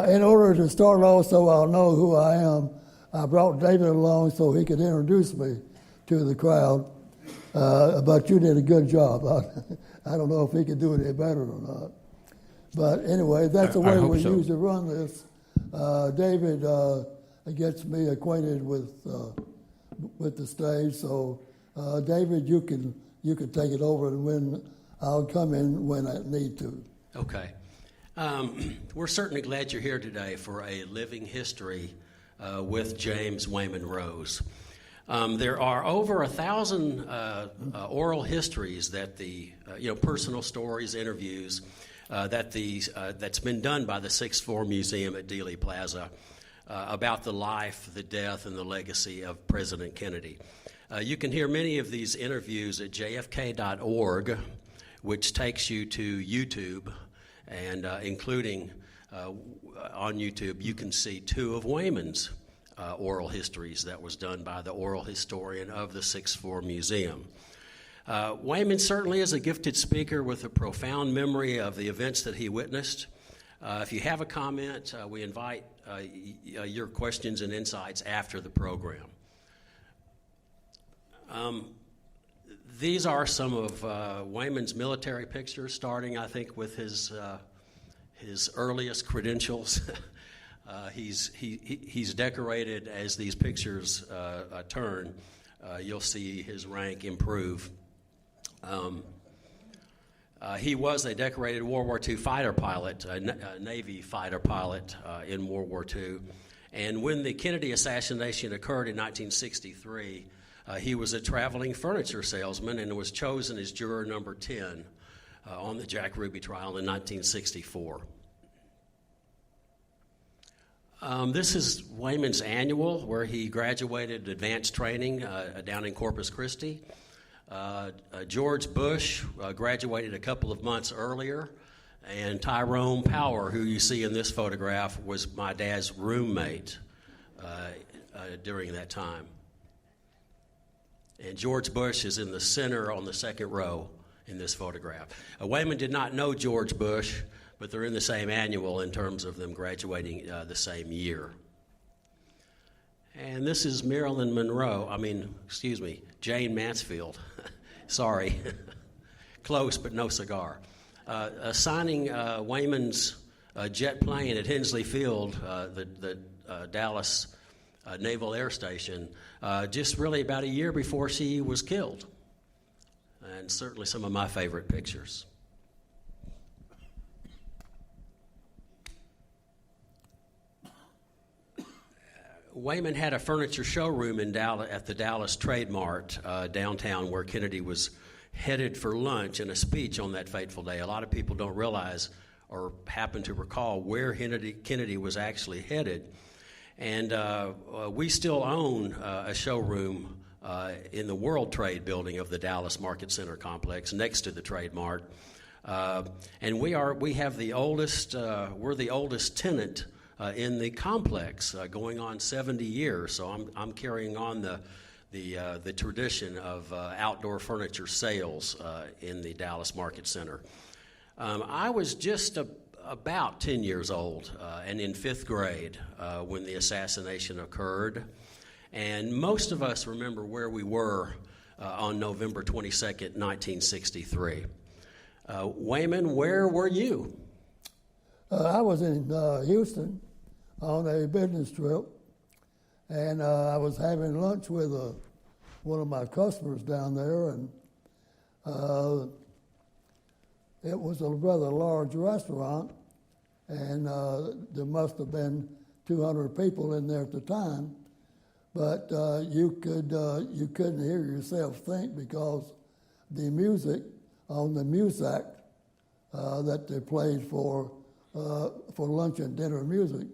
In order to start off so I'll know who I am, I brought David along so he could introduce me to the crowd. But you did a good job. I don't know if he could do it any better or not. But anyway, that's the way we usually run this. David gets me acquainted with the stage. So, David, you can take it over, and when I'll come in when I need to. Okay. We're certainly glad you're here today for a living history with James Wayman Rose. There are over 1,000 oral histories that personal stories, interviews that's been done by the Sixth Floor Museum at Dealey Plaza about the life, the death, and the legacy of President Kennedy. You can hear many of these interviews at jfk.org, which takes you to YouTube, and including on YouTube, you can see 2 of Wayman's oral histories that was done by the oral historian of the Sixth Floor Museum. Wayman certainly is a gifted speaker with a profound memory of the events that he witnessed. If you have a comment, we invite your questions and insights after the program. These are some of Wayman's military pictures, starting, I think, with his earliest credentials. He's decorated as these pictures turn. You'll see his rank improve. He was a decorated World War II fighter pilot, a Navy fighter pilot in World War II. And when the Kennedy assassination occurred in 1963, he was a traveling furniture salesman and was chosen as juror number 10 on the Jack Ruby trial in 1964. This is Wayman's annual, where he graduated advanced training down in Corpus Christi. George Bush graduated a couple of months earlier, and Tyrone Power, who you see in this photograph, was my dad's roommate during that time. And George Bush is in the center on the second row in this photograph. Wayman did not know George Bush, but they're in the same annual in terms of them graduating the same year. And this is Jane Mansfield. Sorry. Close, but no cigar. Signing Wayman's jet plane at Hensley Field, the Dallas Naval Air Station, just really about a year before she was killed. And certainly some of my favorite pictures. Wayman had a furniture showroom in Dallas, at the Dallas Trade Mart downtown, where Kennedy was headed for lunch and a speech on that fateful day. A lot of people don't realize or happen to recall where Kennedy was actually headed. And we still own a showroom in the World Trade building of the Dallas Market Center complex next to the Trade Mart. And we're the oldest tenant in the complex, going on 70 years. So I'm carrying on the tradition of outdoor furniture sales in the Dallas Market Center. I was just about 10 years old and in 5th grade when the assassination occurred. And most of us remember where we were on November 22nd, 1963. Wayman, where were you? I was in Houston on a business trip, and I was having lunch with one of my customers down there, and it was a rather large restaurant, and there must have been 200 people in there at the time, but you couldn't hear yourself think because the music on the Muzak that they played for lunch and dinner music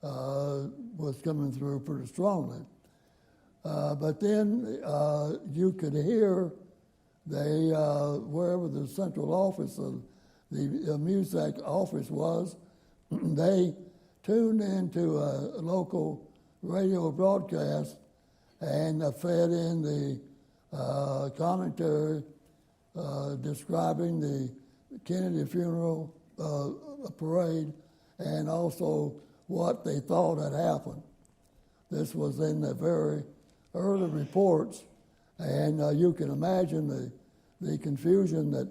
was coming through pretty strongly. But then you could hear wherever the central office of the Muzak office was, they tuned into a local radio broadcast and fed in the commentary describing the Kennedy funeral parade and also what they thought had happened. This was in the very early reports, and you can imagine the confusion that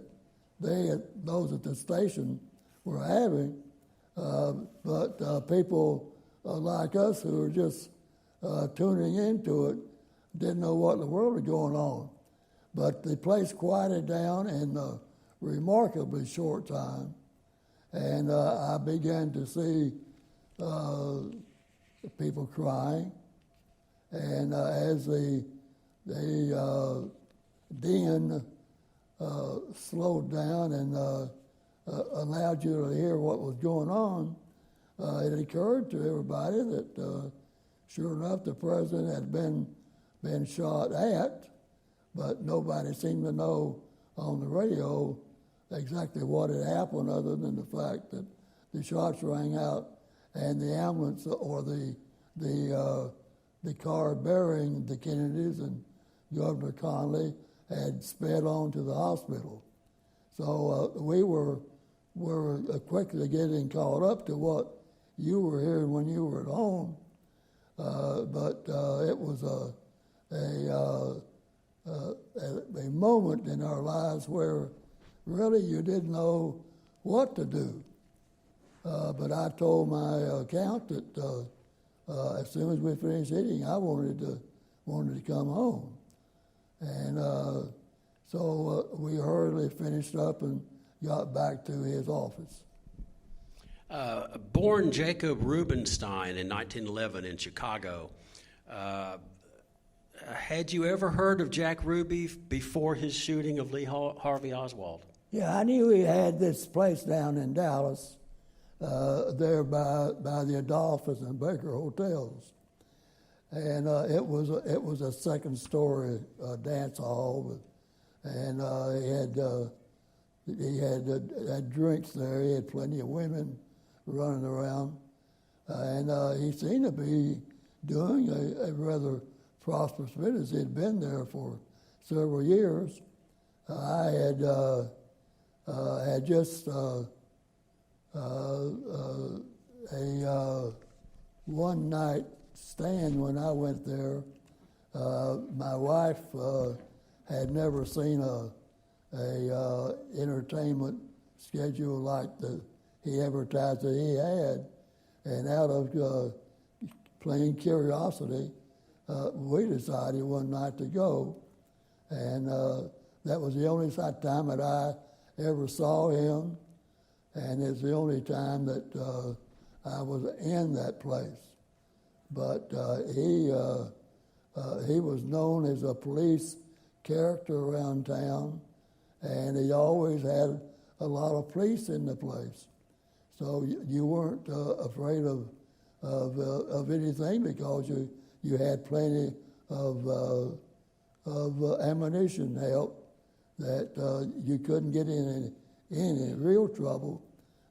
those at the station were having. But people like us who were just tuning into it didn't know what in the world was going on. But the place quieted down in a remarkably short time, and I began to see people crying. And as the din slowed down and allowed you to hear what was going on, it occurred to everybody that, sure enough, the president had been shot at, but nobody seemed to know on the radio exactly what had happened, other than the fact that the shots rang out and the ambulance or the car bearing the Kennedys and Governor Connally had sped on to the hospital. So we were quickly getting caught up to what you were hearing when you were at home, but it was a moment in our lives where really you didn't know what to do. But I told my accountant as soon as we finished eating, I wanted to come home, and so we hurriedly finished up and got back to his office. Born Jacob Rubenstein in 1911 in Chicago, had you ever heard of Jack Ruby before his shooting of Lee Harvey Oswald? Yeah, I knew he had this place down in Dallas, there by the Adolphus and Baker hotels, and it was a second-story dance hall, and he had drinks there. He had plenty of women running around, and he seemed to be doing a rather prosperous business. He'd been there for several years. I had just a one-night stand when I went there. My wife had never seen a entertainment schedule like he advertised that he had, and out of plain curiosity, we decided one night to go, and that was the only time that I ever saw him, and it's the only time that I was in that place. But he was known as a police character around town, and he always had a lot of police in the place. So you weren't afraid of anything because you had plenty of ammunition help that you couldn't get in any real trouble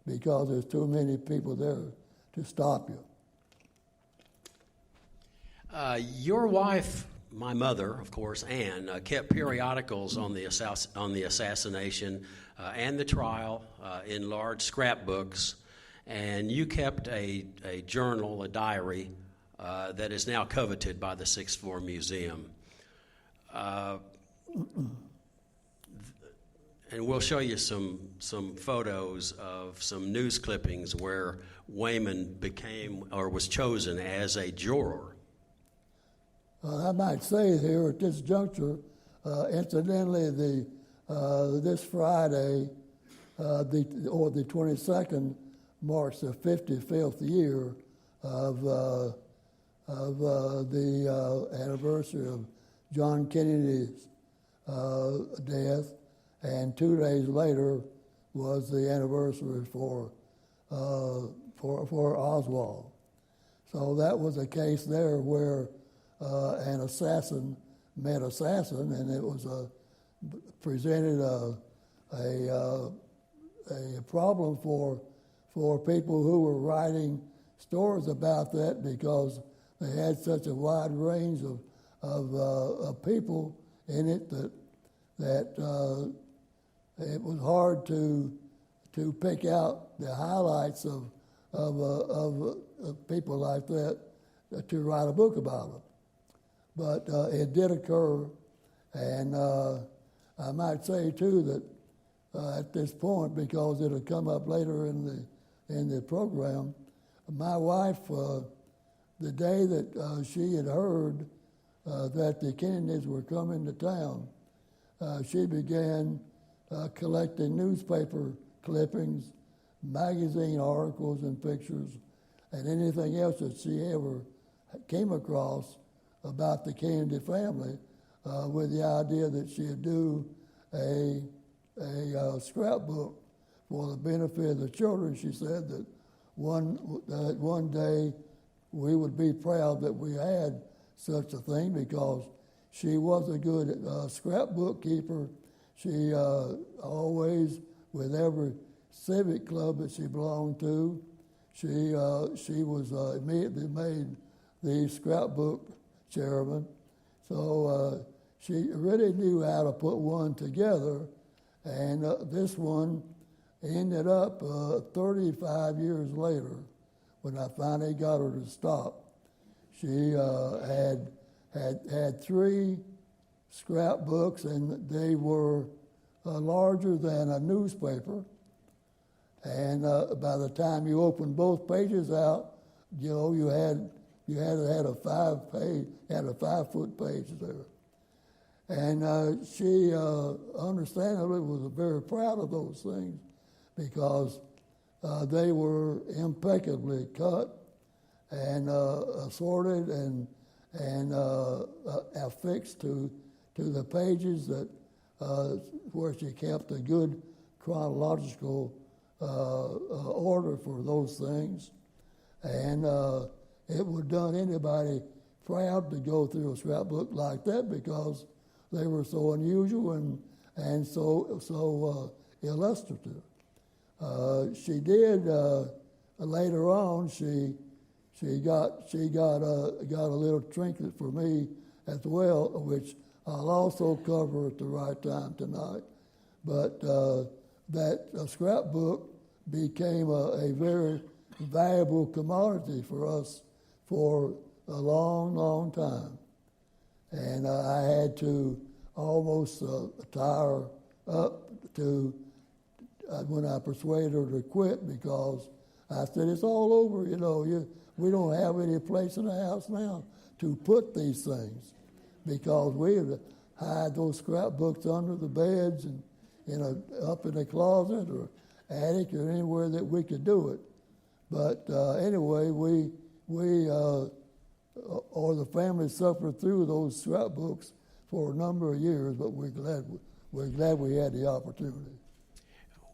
because there's too many people there to stop you. Your wife, my mother, of course, Anne, kept periodicals on the assassination and the trial in large scrapbooks, and you kept a journal, a diary, that is now coveted by the Sixth Floor Museum. And we'll show you some photos of some news clippings where Wayman became or was chosen as a juror. I might say here at this juncture, incidentally, this Friday, the 22nd, marks the 55th year of the anniversary of John Kennedy's death, and 2 days later was the anniversary for Oswald. So that was a case there where an assassin met assassin, and it was presented a problem for people who were writing stories about that because they had such a wide range of people in it that it was hard to pick out the highlights of of people like that to write a book about them. But it did occur, and I might say too that at this point, because it'll come up later in the program, my wife, the day that she had heard that the Kennedys were coming to town, she began collecting newspaper clippings, magazine articles and pictures, and anything else that she ever came across about the Kennedy family, with the idea that she'd do a scrapbook for the benefit of the children. She said that one day we would be proud that we had such a thing, because she was a good scrapbook keeper. She always, with every civic club that she belonged to, she was immediately made the scrapbook chairman. So she really knew how to put one together, and this one ended up 35 years later, when I finally got her to stop. She had 3 scrapbooks, and they were larger than a newspaper. And by the time you opened both pages out, you had a 5-foot page there. And she, understandably, was very proud of those things, because they were impeccably cut and assorted and affixed to the pages that where she kept a good chronological order for those things. And it would have done anybody proud to go through a scrapbook like that, because they were so unusual and so illustrative. She did later on. She got a little trinket for me as well, which I'll also cover at the right time tonight. But that scrapbook became a very valuable commodity for us for a long, long time. And I had to almost tire up to when I persuaded her to quit, because I said, it's all over, we don't have any place in the house now to put these things, because we had to hide those scrapbooks under the beds and up in the closet or attic or anywhere that we could do it. But anyway, we or the family suffered through those scrapbooks for a number of years, but we're glad we had the opportunity.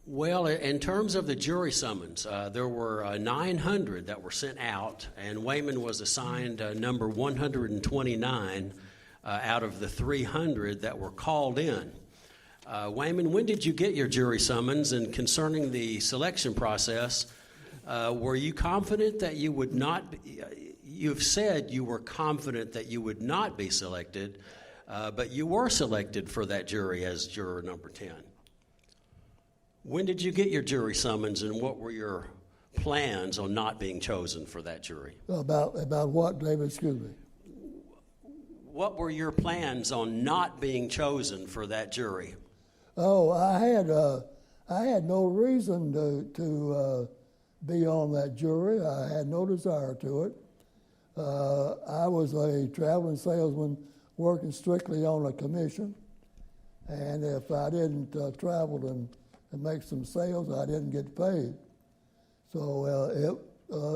Well, in terms of the jury summons, there were 900 that were sent out, and Wayman was assigned number 129 out of the 300 that were called in. Wayman, when did you get your jury summons? And concerning the selection process, were you confident that you would not be, you've said you were confident that you would not be selected, but you were selected for that jury as juror number 10. When did you get your jury summons, and what were your plans on not being chosen for that jury? About what, David? Excuse me. What were your plans on not being chosen for that jury? Oh, I had no reason to be on that jury. I had no desire to it. I was a traveling salesman working strictly on a commission, and if I didn't travel and make some sales, I didn't get paid. So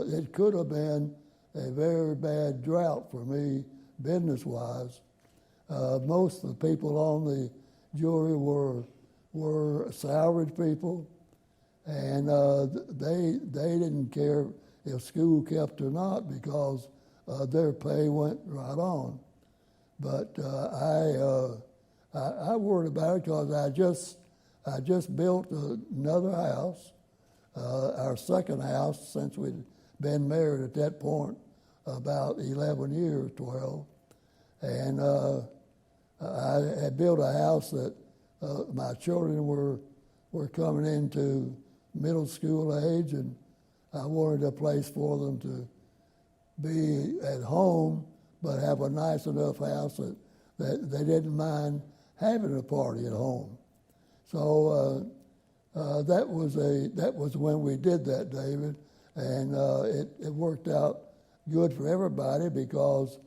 it could have been a very bad drought for me business-wise. Most of the people on the jury were salaried people, and they didn't care if school kept or not, because their pay went right on. But I worried about it, because I just built another house, our second house, since we'd been married at that point about 11 years, 12. And I had built a house that my children were coming into middle school age, and I wanted a place for them to be at home, but have a nice enough house that they didn't mind having a party at home. So that was when we did that, David, and it worked out good for everybody because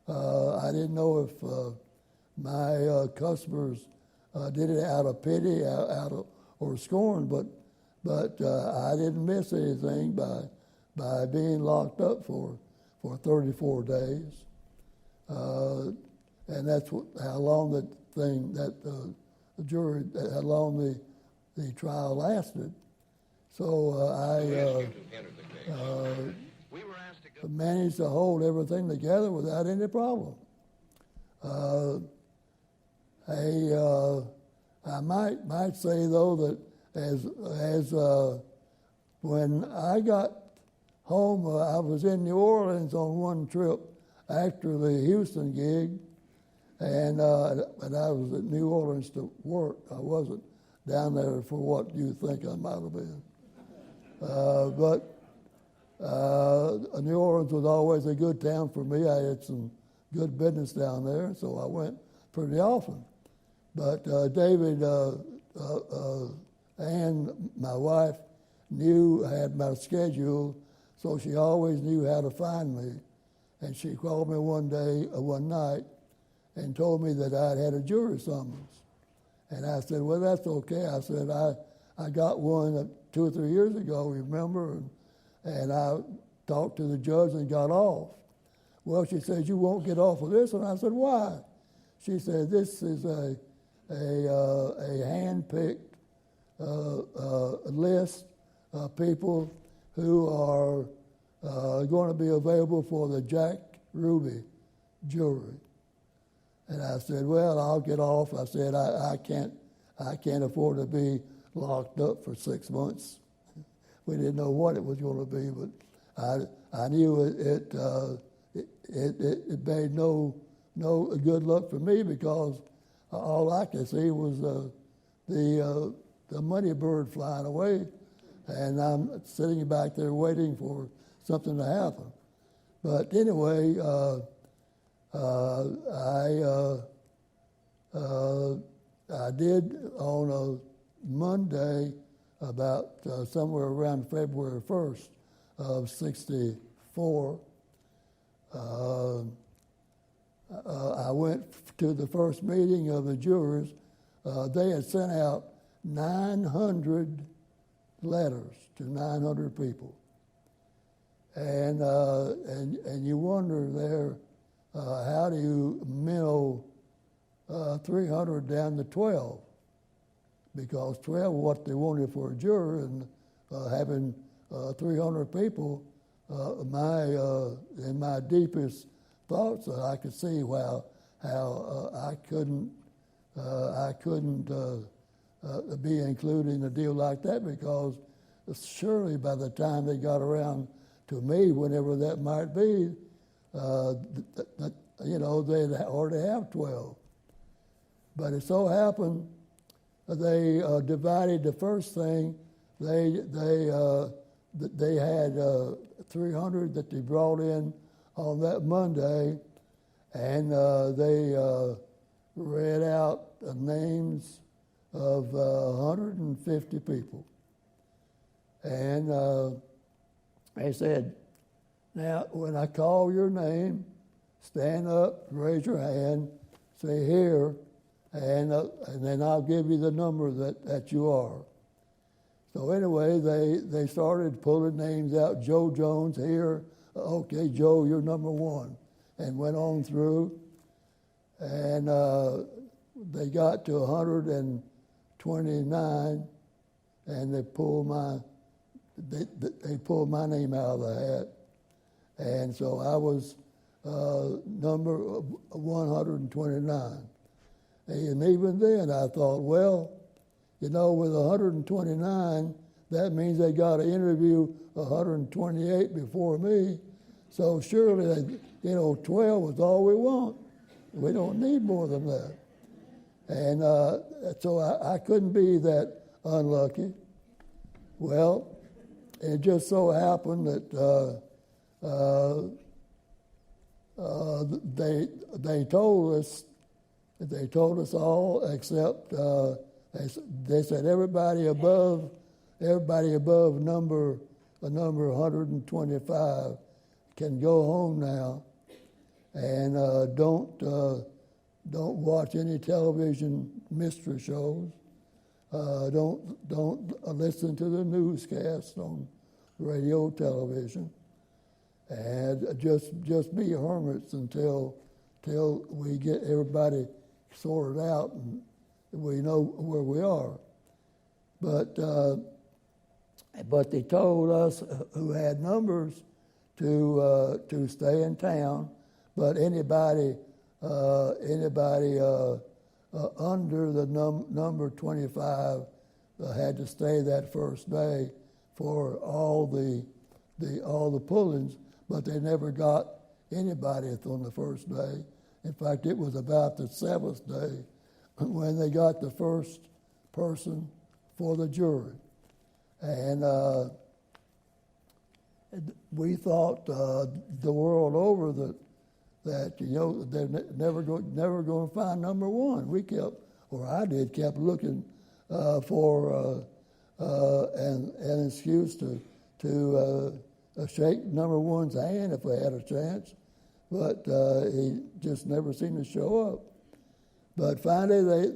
I didn't know if my customers did it out of pity, or scorn, but I didn't miss anything by being locked up for 34 days, and that's how long the jury, how long the trial lasted. So I managed to hold everything together without any problem. I might say though that as when I got home, I was in New Orleans on one trip after the Houston gig, and I was at New Orleans to work. I wasn't down there for what you think I might have been. But New Orleans was always a good town for me. I had some good business down there, so I went pretty often. But David and my wife had my schedule, so she always knew how to find me. And she called me one night, and told me that I'd had a jury summons. And I said, well, that's okay. I said, I got one 2 or 3 years ago, remember? And I talked to the judge and got off. Well, she said, you won't get off of this one. I said, why? She said, this is a hand-picked list of people who are going to be available for the Jack Ruby jury. And I said, well, I'll get off. I said, I can't afford to be locked up for 6 months. We didn't know what it was going to be, but I knew it made no good luck for me because all I could see was the money bird flying away, and I'm sitting back there waiting for something to happen. But anyway, I did on a Monday about somewhere around February 1st of '64. I went to the first meeting of the jurors. They had sent out 900 letters to 900 people, and you wonder there, how do you minnow 300 down to 12? Because 12 was what they wanted for a juror, and having 300 people, in my deepest thoughts, I could see how I couldn't be included in a deal like that, because surely by the time they got around to me, whenever that might be, they'd already have 12. But it so happened they divided the first thing. They had 300 that they brought in on that Monday, and they read out the names of 150 people. And they said, now, when I call your name, stand up, raise your hand, say here, and then I'll give you the number that you are. So anyway, they started pulling names out. Joe Jones here. Okay, Joe, you're number one. And went on through. And they got to 129, and they pulled my name out of the hat. And so I was number 129. And even then I thought, well, with 129, that means they got to interview 128 before me. So surely, 12 was all we want. We don't need more than that. And so I couldn't be that unlucky. Well, it just so happened that they told us all except they said everybody above number 125 can go home now, and don't watch any television mystery shows. Don't listen to the newscasts on radio, television, and just be hermits until we get everybody sorted out and we know where we are. But they told us who had numbers to stay in town, but anybody under the number 25 had to stay that first day for all the pullings, but they never got anybody on the first day. In fact, it was about the seventh day when they got the first person for the jury. And we thought the world over that they're never going to find number one. We kept looking for an excuse to shake number one's hand if we had a chance, but he just never seemed to show up. But finally,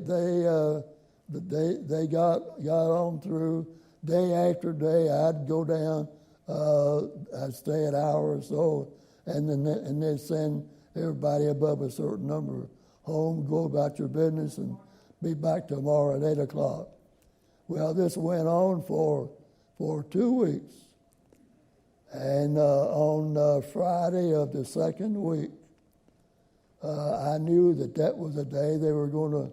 they got on through day after day. I'd go down, I'd stay an hour or so, and then they'd send everybody above a certain number home, go about your business, and be back tomorrow at 8 o'clock. Well, this went on for 2 weeks. And on Friday of the second week, I knew that was the day they were going to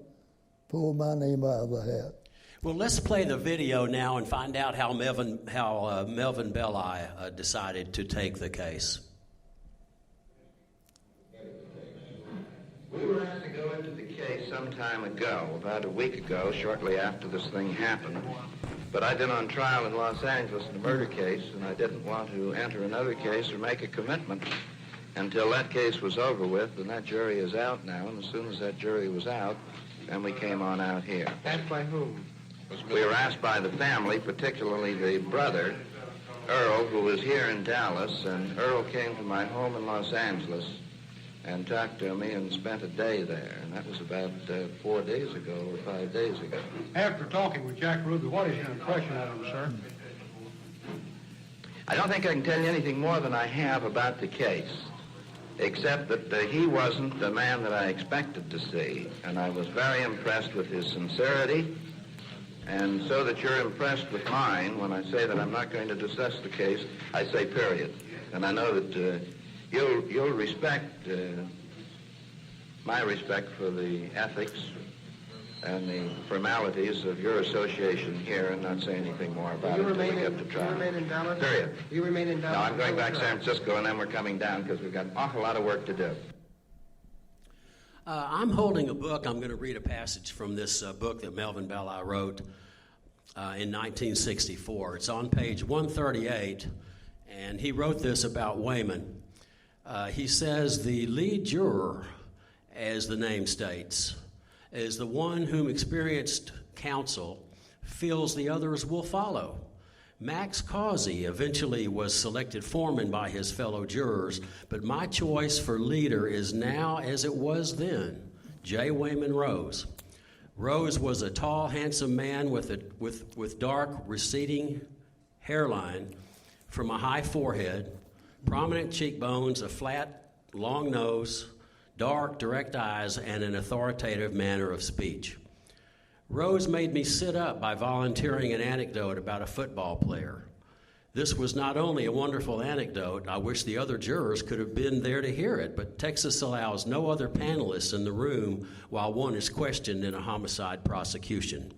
pull my name out of the hat. Well, let's play the video now and find out how Melvin Belli decided to take the case. We were asked to go into the case some time ago, about a week ago, shortly after this thing happened. But I'd been on trial in Los Angeles in a murder case, and I didn't want to enter another case or make a commitment until that case was over with, and that jury is out now. And as soon as that jury was out, then we came on out here. Asked by whom? We were asked by the family, particularly the brother, Earl, who was here in Dallas, and Earl came to my home in Los Angeles and talked to me and spent a day there, and that was about 4 days ago or 5 days ago. After talking with Jack Ruby, what is your impression of him, sir? I don't think I can tell you anything more than I have about the case, except that he wasn't the man that I expected to see, and I was very impressed with his sincerity, and so that you're impressed with mine, when I say that I'm not going to discuss the case, I say period. And I know that you'll respect my respect for the ethics and the formalities of your association here and not say anything more about it until we get to trial. You remain in Dallas? Period. You remain in Dallas? No, I'm going back to San Francisco, and then we're coming down because we've got an awful lot of work to do. I'm holding a book. I'm going to read a passage from this book that Melvin Belli wrote in 1964. It's on page 138, and he wrote this about Wayman. He says, the lead juror, as the name states, is the one whom experienced counsel feels the others will follow. Max Causey eventually was selected foreman by his fellow jurors, but my choice for leader is now as it was then, J. Wayman Rose. Rose was a tall, handsome man with dark, receding hairline from a high forehead, prominent cheekbones, a flat, long nose, dark, direct eyes, and an authoritative manner of speech. Rose made me sit up by volunteering an anecdote about a football player. This was not only a wonderful anecdote, I wish the other jurors could have been there to hear it, but Texas allows no other panelists in the room while one is questioned in a homicide prosecution.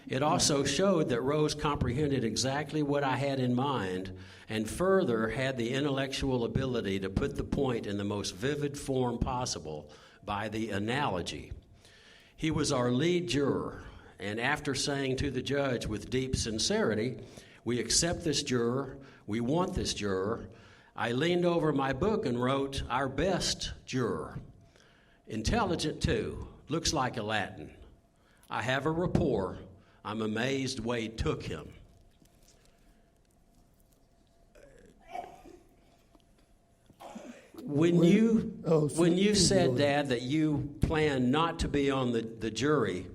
It also showed that Rose comprehended exactly what I had in mind and further had the intellectual ability to put the point in the most vivid form possible by the analogy. He was our lead juror, and after saying to the judge with deep sincerity, We accept this juror. We want this juror. I leaned over my book and wrote, our best juror. Intelligent, too. Looks like a Latin. I have a rapport. I'm amazed Wade took him. When you said, Dad, that you planned not to be on the jury,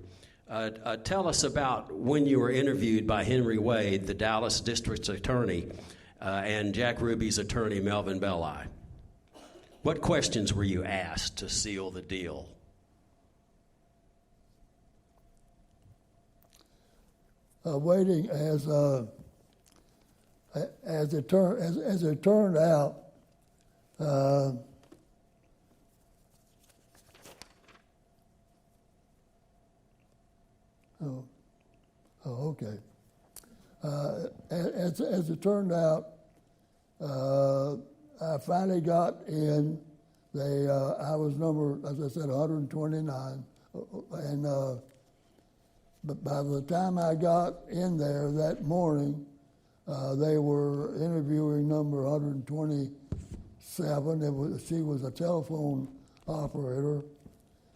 tell us about when you were interviewed by Henry Wade, the Dallas District Attorney, and Jack Ruby's attorney, Melvin Belli. What questions were you asked to seal the deal? Waiting as it turned out. Okay. As it turned out, I finally got in. I was number, as I said, 129, and but by the time I got in there that morning, they were interviewing number 127. She was a telephone operator,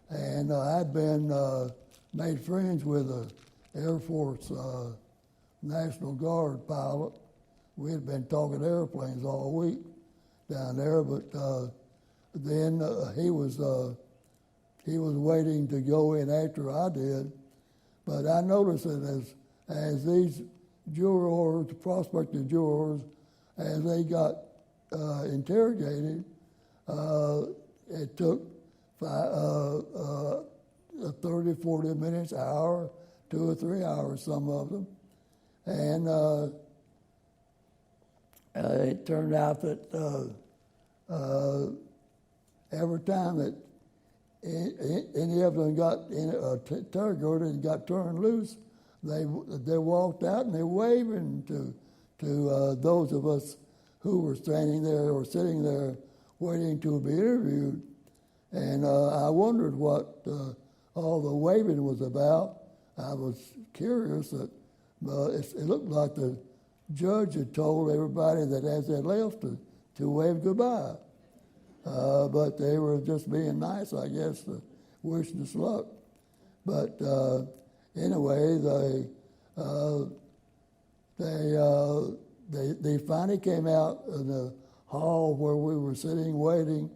and I'd been made friends with an Air Force National Guard pilot. We had been talking airplanes all week down there, but then he was waiting to go in after I did. But I noticed that as these jurors, prospective jurors, as they got interrogated, it took 30, 40 minutes, an hour, 2 or 3 hours, some of them. And it turned out that every time that any of them got interrogated and got turned loose, they walked out and they waving to those of us who were standing there or sitting there waiting to be interviewed. And I wondered what all the waving was about. I was curious that it looked like the judge had told everybody that as they left to wave goodbye. But they were just being nice, I guess, to wish us luck. But anyway, they finally came out in the hall where we were sitting waiting,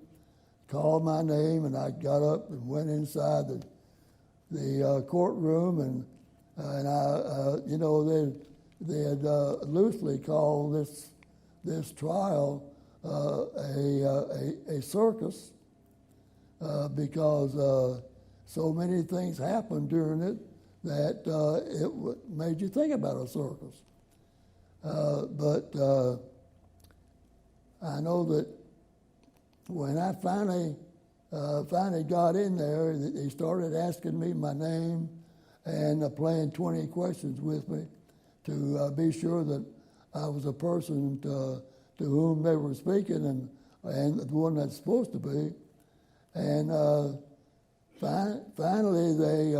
called my name, and I got up and went inside the courtroom, and I they had loosely called this trial a circus because so many things happened during it that it made you think about a circus. But I know that when I finally got in there, they started asking me my name and playing 20 questions with me to be sure that I was a person to whom they were speaking and the one that's supposed to be. And finally they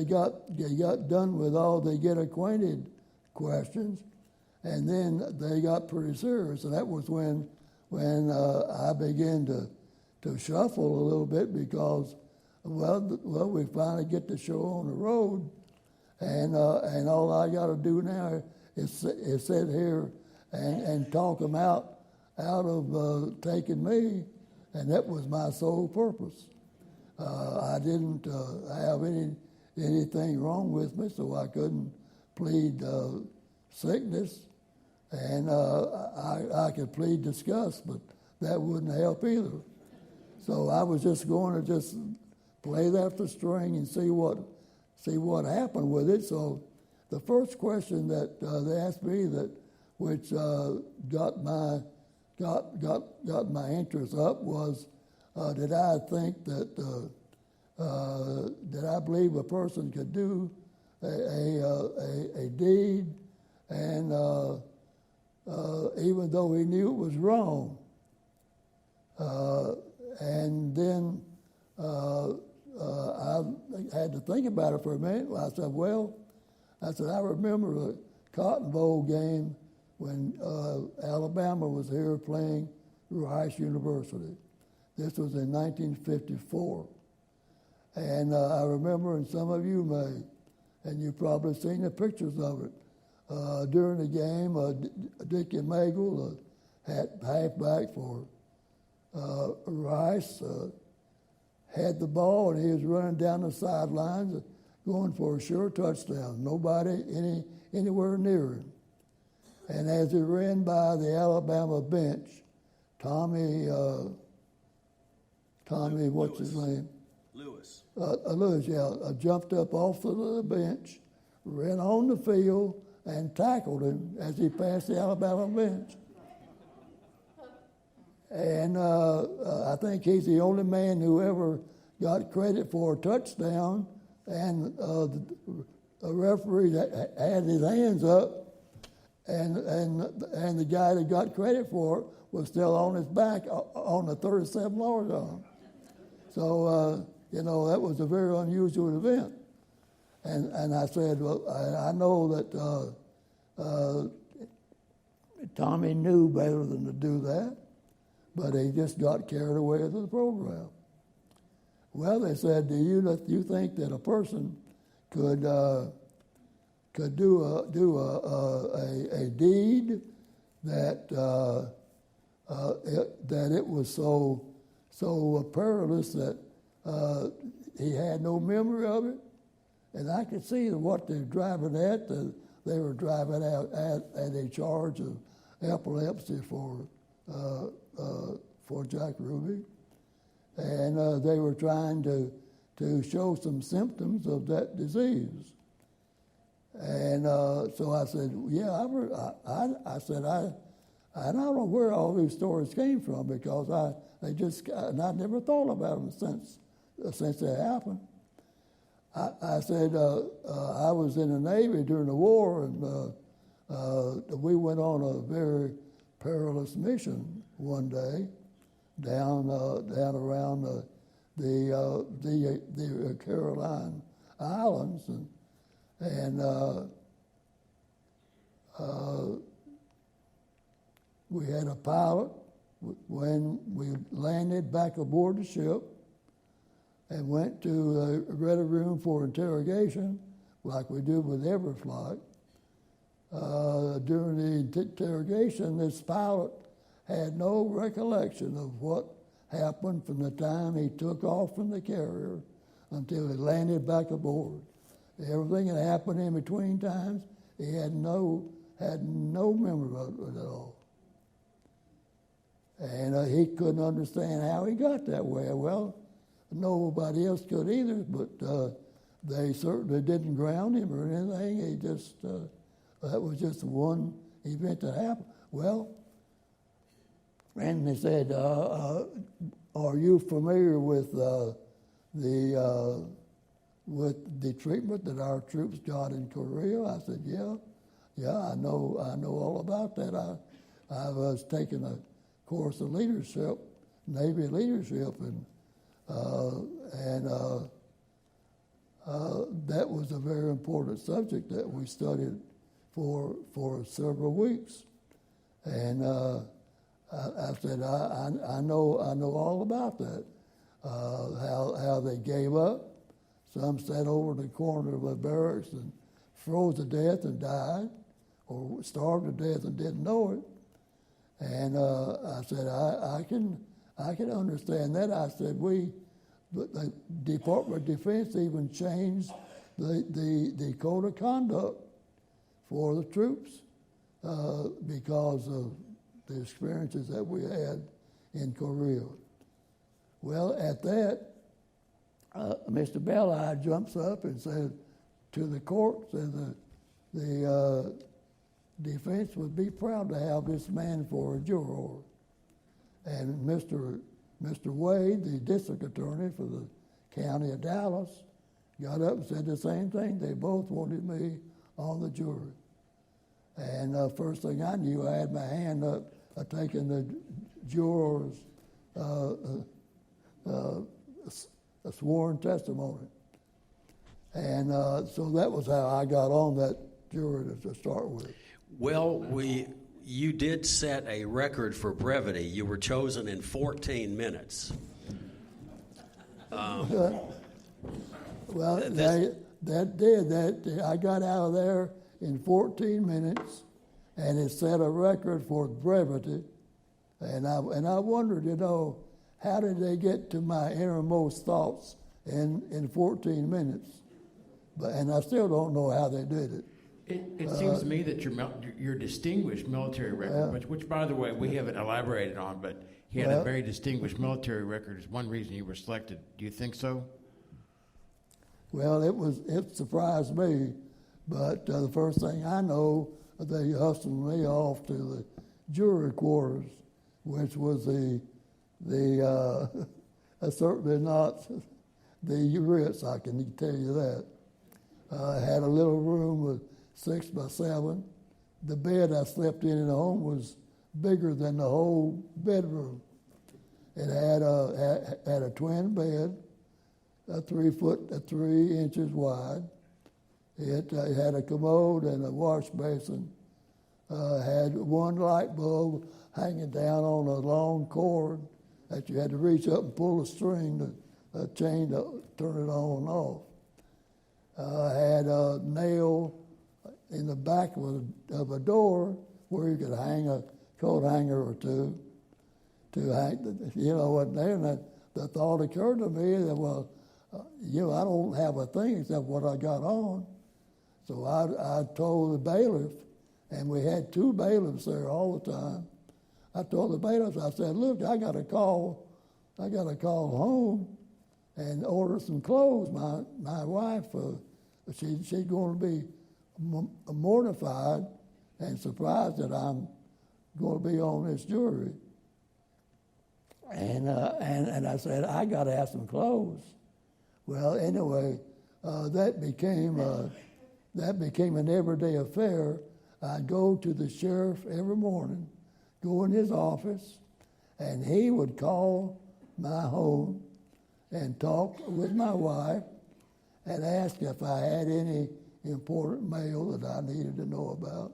got done with all the get acquainted questions, and then they got pretty serious. And that was when I began to shuffle a little bit because, well, we finally get the show on the road, and all I got to do now is sit here and talk them out of taking me, and that was my sole purpose. I didn't have anything wrong with me, so I couldn't plead sickness, and I could plead disgust, but that wouldn't help either. So I was just going to just play that the string and see what happened with it. So the first question that they asked me which got my interest up was, did I think that did I believe a person could do a deed and even though he knew it was wrong, and then I had to think about it for a minute. I said, I remember Cotton Bowl game when Alabama was here playing Rice University. This was in 1954. And I remember, and some of you may, and you've probably seen the pictures of it. During the game, Dickie Magel, halfback for Rice, had the ball, and he was running down the sidelines, going for a sure touchdown. Nobody anywhere near him. And as he ran by the Alabama bench, Tommy, what's his name? Lewis, jumped up off of the bench, ran on the field, and tackled him as he passed the Alabama bench. And I think he's the only man who ever got credit for a touchdown, and the referee had his hands up, and the guy that got credit for it was still on his back on the 37-yard line. So, that was a very unusual event. And I said, well, I know that Tommy knew better than to do that, but he just got carried away with the program. Well, they said, do you think that a person could do a deed that it was so perilous that he had no memory of it? And I could see what they're driving at. They were driving out at a charge of epilepsy for Jack Ruby, and they were trying to show some symptoms of that disease. And so I said, I said I don't know where all these stories came from, because I never thought about them since they happened. I said I was in the Navy during the war, and we went on a very perilous mission one day down around the Carolina Islands, and we had a pilot when we landed back aboard the ship and went to the ready room for interrogation, like we do with every flight. During the interrogation, this pilot had no recollection of what happened from the time he took off from the carrier until he landed back aboard. Everything that happened in between times, he had no memory of it at all. And he couldn't understand how he got that way. Well, nobody else could either, but they certainly didn't ground him or anything. He just, that was just one event that happened. Well, and they said, are you familiar with the treatment that our troops got in Korea? I said, yeah, I know all about that. I was taking a course of leadership, Navy leadership, and that was a very important subject that we studied for several weeks. And I said, I know all about that. How they gave up. Some sat over the corner of the barracks and froze to death and died, or starved to death and didn't know it. And I said, I can understand that. I said, the Department of Defense even changed the code of conduct for the troops because of the experiences that we had in Korea. Well, at that, Mr. Belli jumps up and said to the court, said the defense would be proud to have this man for a juror. And Mr. Wade, the district attorney for the county of Dallas, got up and said the same thing. They both wanted me on the jury. And first thing I knew, I had my hand up, taking the juror's a sworn testimony. And so that was how I got on that jury to start with. Well, you did set a record for brevity. You were chosen in 14 minutes. Well, I got out of there in 14 minutes, and it set a record for brevity. And I wondered, how did they get to my innermost thoughts in 14 minutes? And I still don't know how they did it. It seems to me that your distinguished military record, which by the way we haven't elaborated on, but he had a very distinguished military record, is one reason you were selected. Do you think so? Well, it surprised me, but the first thing I know, they hustled me off to the jury quarters, which was certainly not the Ritz, I can tell you that. I had a little room with 6 by 7. The bed I slept in the home was bigger than the whole bedroom. It had a twin bed, 3 inches wide. It had a commode and a wash basin. Had one light bulb hanging down on a long cord that you had to reach up and pull a string, a chain to turn it on and off. Had a nail in the back of a door where you could hang a coat hanger or two to hang, what there. And the thought occurred to me that, I don't have a thing except what I got on. So I told the bailiff, and we had 2 bailiffs there all the time. I told the bailiffs, I said, look, I got to call home and order some clothes. My wife, she's going to be mortified and surprised that I'm going to be on this jury. And I said, I got to have some clothes. Well, anyway, that became an everyday affair. I'd go to the sheriff every morning, go in his office, and he would call my home and talk with my wife and ask if I had any important mail that I needed to know about.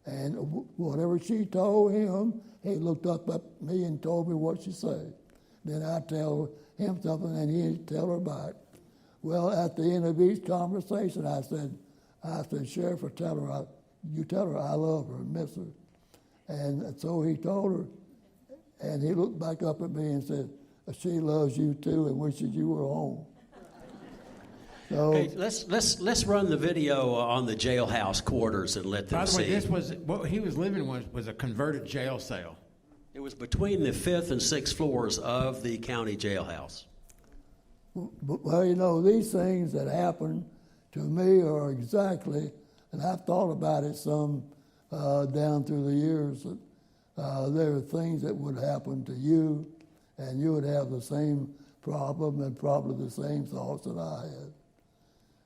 And whatever she told him, he looked up at me and told me what she said. Then I'd tell him something and he'd tell her back. Well, at the end of each conversation, I said, Sheriff, you tell her I love her and miss her. And so he told her, and he looked back up at me and said, she loves you too and wishes you were home. So, hey, let's run the video on the jailhouse quarters and let them see. By the way, what he was living was a converted jail cell. It was between the 5th and 6th floors of the county jailhouse. Well, these things that happen to me are exactly, and I've thought about it some down through the years, that there are things that would happen to you, and you would have the same problem and probably the same thoughts that I had.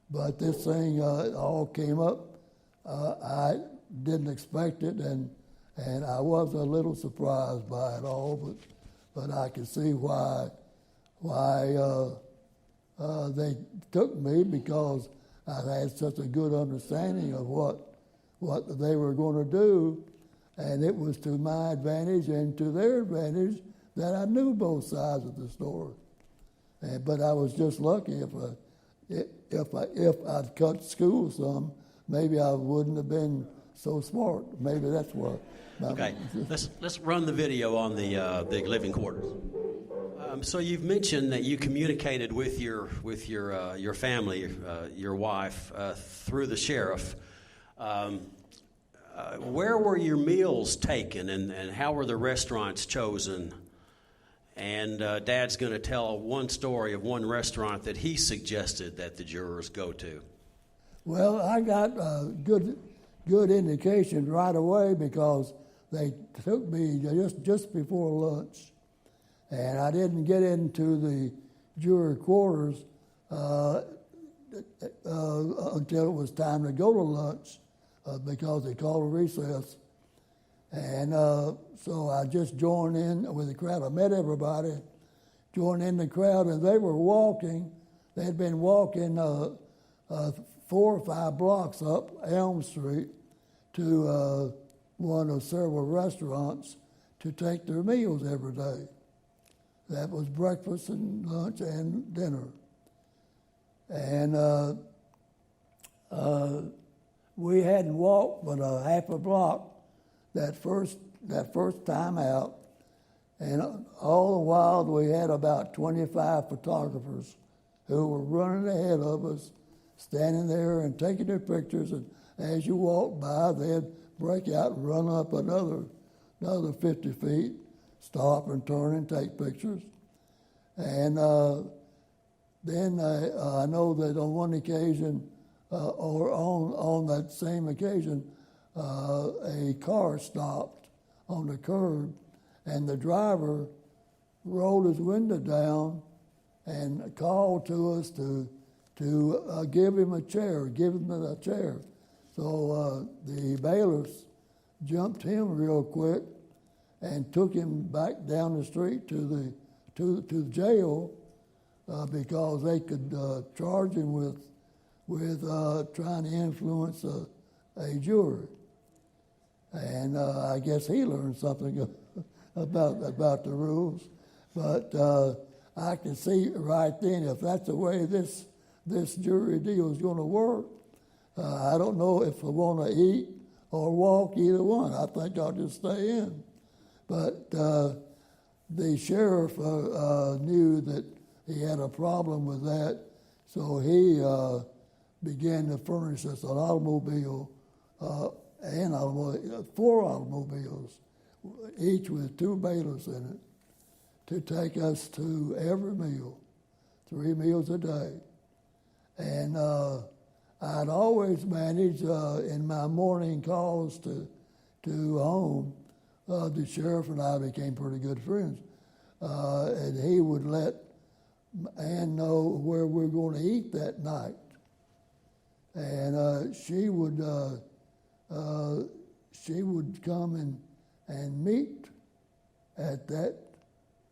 But this thing all came up. I didn't expect it, and I was a little surprised by it all, but I could see why they took me, because I had such a good understanding of what they were going to do, and it was to my advantage and to their advantage that I knew both sides of the story. But I was just lucky. If I'd cut school some, maybe I wouldn't have been so smart. Maybe that's what. Okay, let's run the video on the living quarters. So you've mentioned that you communicated with your family, your wife, through the sheriff. Where were your meals taken, and how were the restaurants chosen? And Dad's going to tell one story of one restaurant that he suggested that the jurors go to. Well, I got good indication right away, because they took me just before lunch, and I didn't get into the jury quarters until it was time to go to lunch, because they called a recess. And so I just joined in with the crowd. I met everybody, joined in the crowd, and they were walking. They had been walking 4 or 5 blocks up Elm Street to one of several restaurants to take their meals every day. That was breakfast and lunch and dinner. And we hadn't walked but a half a block that first time out, and all the while we had about 25 photographers who were running ahead of us, standing there and taking their pictures. And as you walked by, they'd break out and run up another 50 feet, stop and turn and take pictures. And then I know that on one occasion, or on that same occasion, a car stopped on the curb, and the driver rolled his window down and called to us to give him a chair. So the bailiffs jumped him real quick and took him back down the street to the jail because they could charge him with trying to influence a juror. And I guess he learned something about the rules. But I can see right then, if that's the way this jury deal is going to work, I don't know if I want to eat or walk, either one. I think I'll just stay in. But the sheriff knew that he had a problem with that, so he began to furnish us an automobile, 4 automobiles, each with 2 bailiffs in it, to take us to every meal, 3 meals a day. And I'd always managed in my morning calls to home, the sheriff and I became pretty good friends. And he would let Ann know where we were going to eat that night. And she would come and meet at that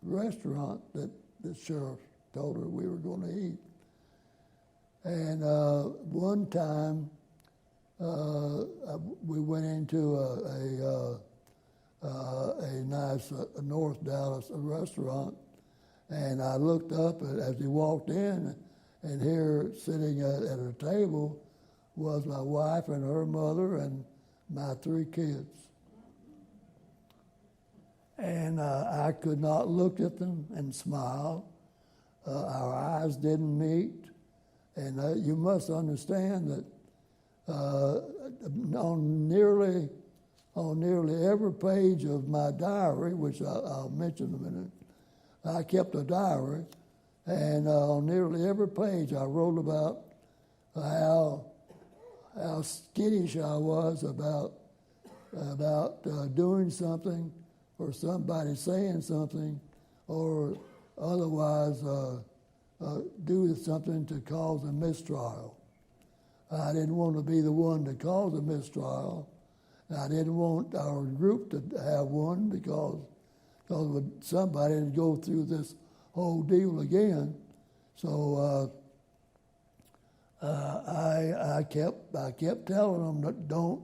restaurant that the sheriff told her we were going to eat. And one time we went into a nice North Dallas restaurant, and I looked up as he walked in, and here sitting at a table was my wife and her mother and my 3 kids. And I could not look at them and smile. Our eyes didn't meet. And you must understand that on nearly every page of my diary, which I'll mention in a minute, I kept a diary, and on nearly every page I wrote about how skittish I was about doing something, or somebody saying something, or otherwise do something to cause a mistrial. I didn't want to be the one to cause a mistrial. I didn't want our group to have one because somebody would go through this whole deal again. So I kept telling them that don't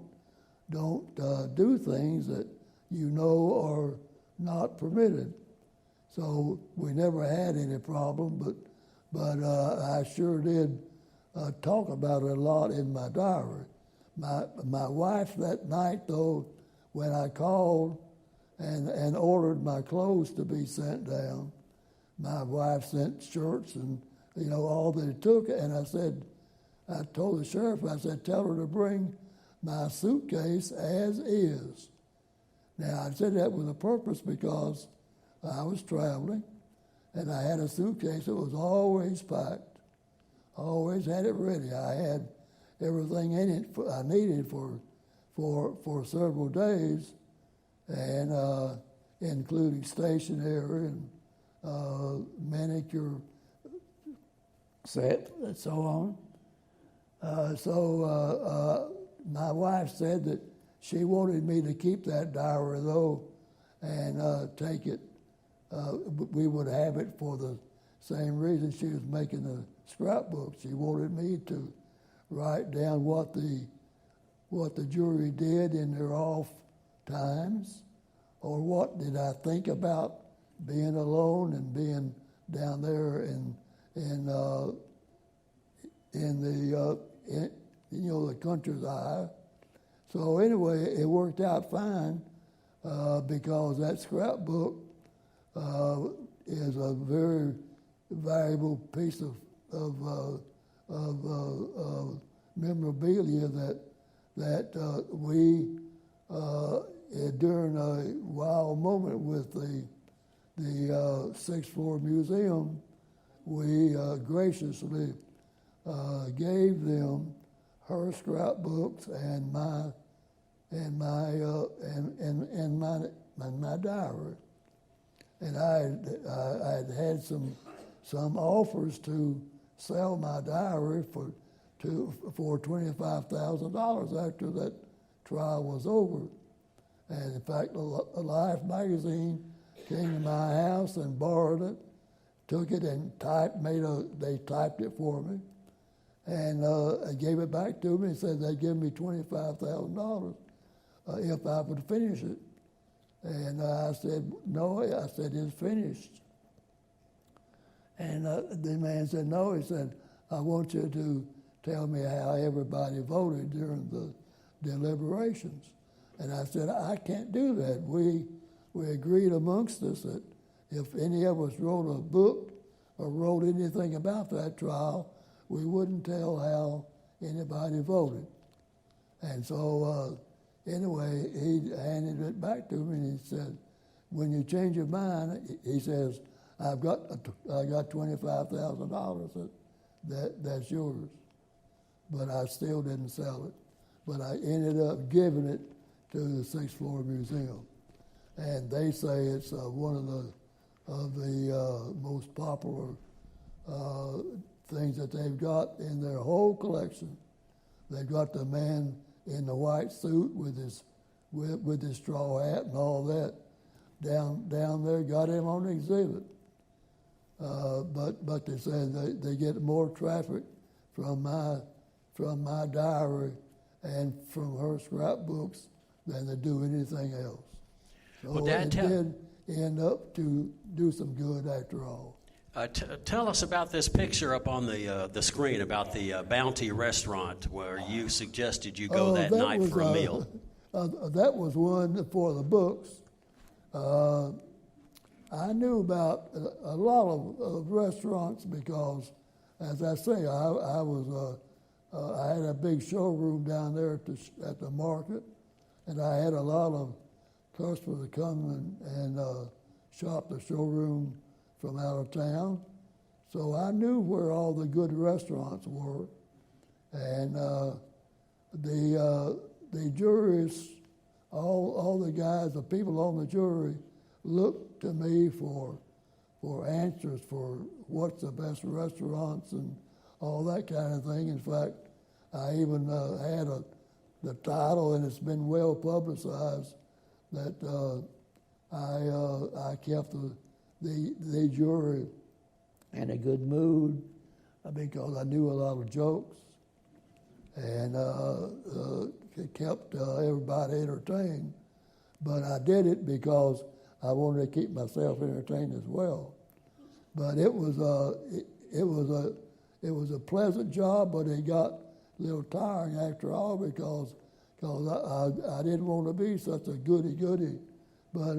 do things that you know are not permitted. So we never had any problem, but I sure did talk about it a lot in my diary. My wife that night, though, when I called and ordered my clothes to be sent down, my wife sent shirts and all that it took. And I told the sheriff, I said, tell her to bring my suitcase as is. Now I said that with a purpose because I was traveling, and I had a suitcase that was always packed, always had it ready. I had everything in it I needed for several days, and including stationery and manicure set and so on. My wife said that she wanted me to keep that diary though, and take it. We would have it for the same reason she was making a scrapbook. She wanted me to write down what the jury did in their off times, or what did I think about being alone and being down there in the country's eye. So anyway, it worked out fine because that scrapbook is a very valuable piece of memorabilia that we during a wild moment with the sixth floor museum, we graciously gave them her scrapbooks and my diary, and I had some offers to sell my diary for $25,000 after that trial was over. And in fact, Life magazine came to my house and borrowed it, took it and they typed it for me, and gave it back to me and said they'd give me $25,000 if I would finish it. And I said, no, I said, it's finished. And the man said, no, he said, I want you to tell me how everybody voted during the deliberations. And I said, I can't do that. We agreed amongst us that if any of us wrote a book or wrote anything about that trial, we wouldn't tell how anybody voted. And so anyway, he handed it back to me and he said, when you change your mind, he says, I got $25,000 that's yours. But I still didn't sell it. But I ended up giving it to the sixth floor museum, and they say it's one of the most popular things that they've got in their whole collection. They've got the man in the white suit with his straw hat and all that down there. Got him on exhibit, but they say they get more traffic from my diary and from her scrapbooks than they do anything else. So well, Dad, it did end up to do some good after all. Tell us about this picture up on the screen about the Bounty restaurant where you suggested you go that night for a meal. That was one for the books. I knew about a lot of restaurants because, as I say, I had a big showroom down there at the market, and I had a lot of customers that come and shop the showroom from out of town. So I knew where all the good restaurants were, and the juries, all the guys, the people on the jury, looked to me for answers for what's the best restaurants and all that kind of thing. In fact, I even had the title, and it's been well publicized, that I kept the jury in a good mood because I knew a lot of jokes and it kept everybody entertained. But I did it because I wanted to keep myself entertained as well. But it was a pleasant job, but it got a little tiring after all because I didn't want to be such a goody-goody. But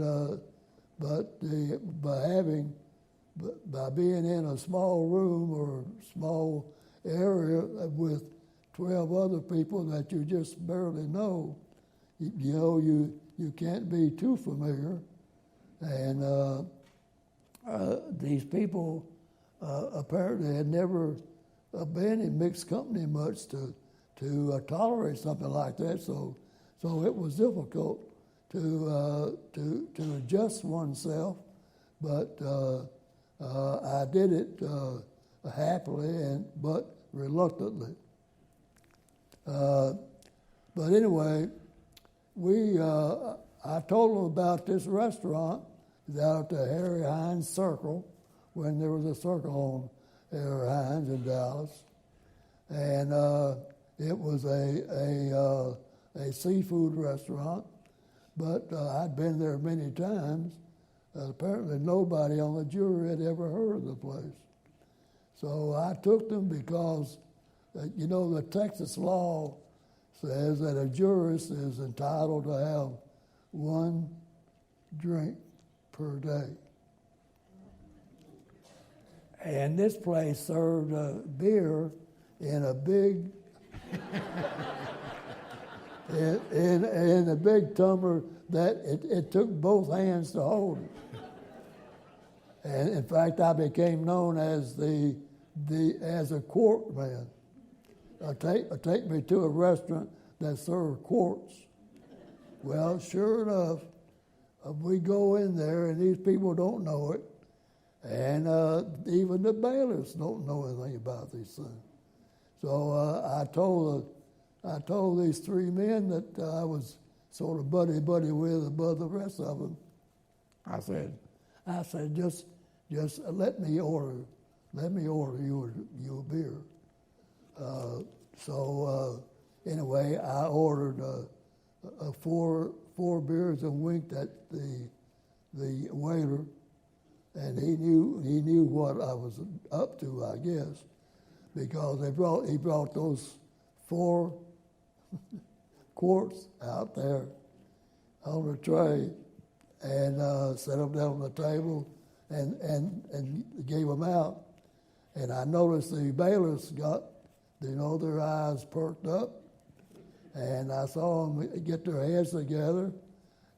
by being in a small room or small area with 12 other people that you just barely know, you can't be too familiar. And these people apparently had never been in mixed company much to tolerate something like that. So it was difficult to adjust oneself, but I did it happily but reluctantly. But anyway, I told them about this restaurant out at the Harry Hines Circle when there was a circle on Harry Hines in Dallas, and It was a seafood restaurant, but I'd been there many times. Apparently nobody on the jury had ever heard of the place. So I took them because, the Texas law says that a jurist is entitled to have one drink per day. And this place served beer in a big, in a big tumbler that it took both hands to hold it. And in fact, I became known as as a quart man. Take me to a restaurant that served quarts. Well, sure enough, we go in there, and these people don't know it, and even the bailiffs don't know anything about these things. So I told these three men that I was sort of buddy with above the rest of them. I said, just let me order you a beer. Anyway, I ordered four beers and winked at the waiter, and he knew what I was up to, I guess, because he brought those 4 quarts out there on the tray and set them down on the table and gave them out. And I noticed the bailiffs got, their eyes perked up, and I saw them get their heads together,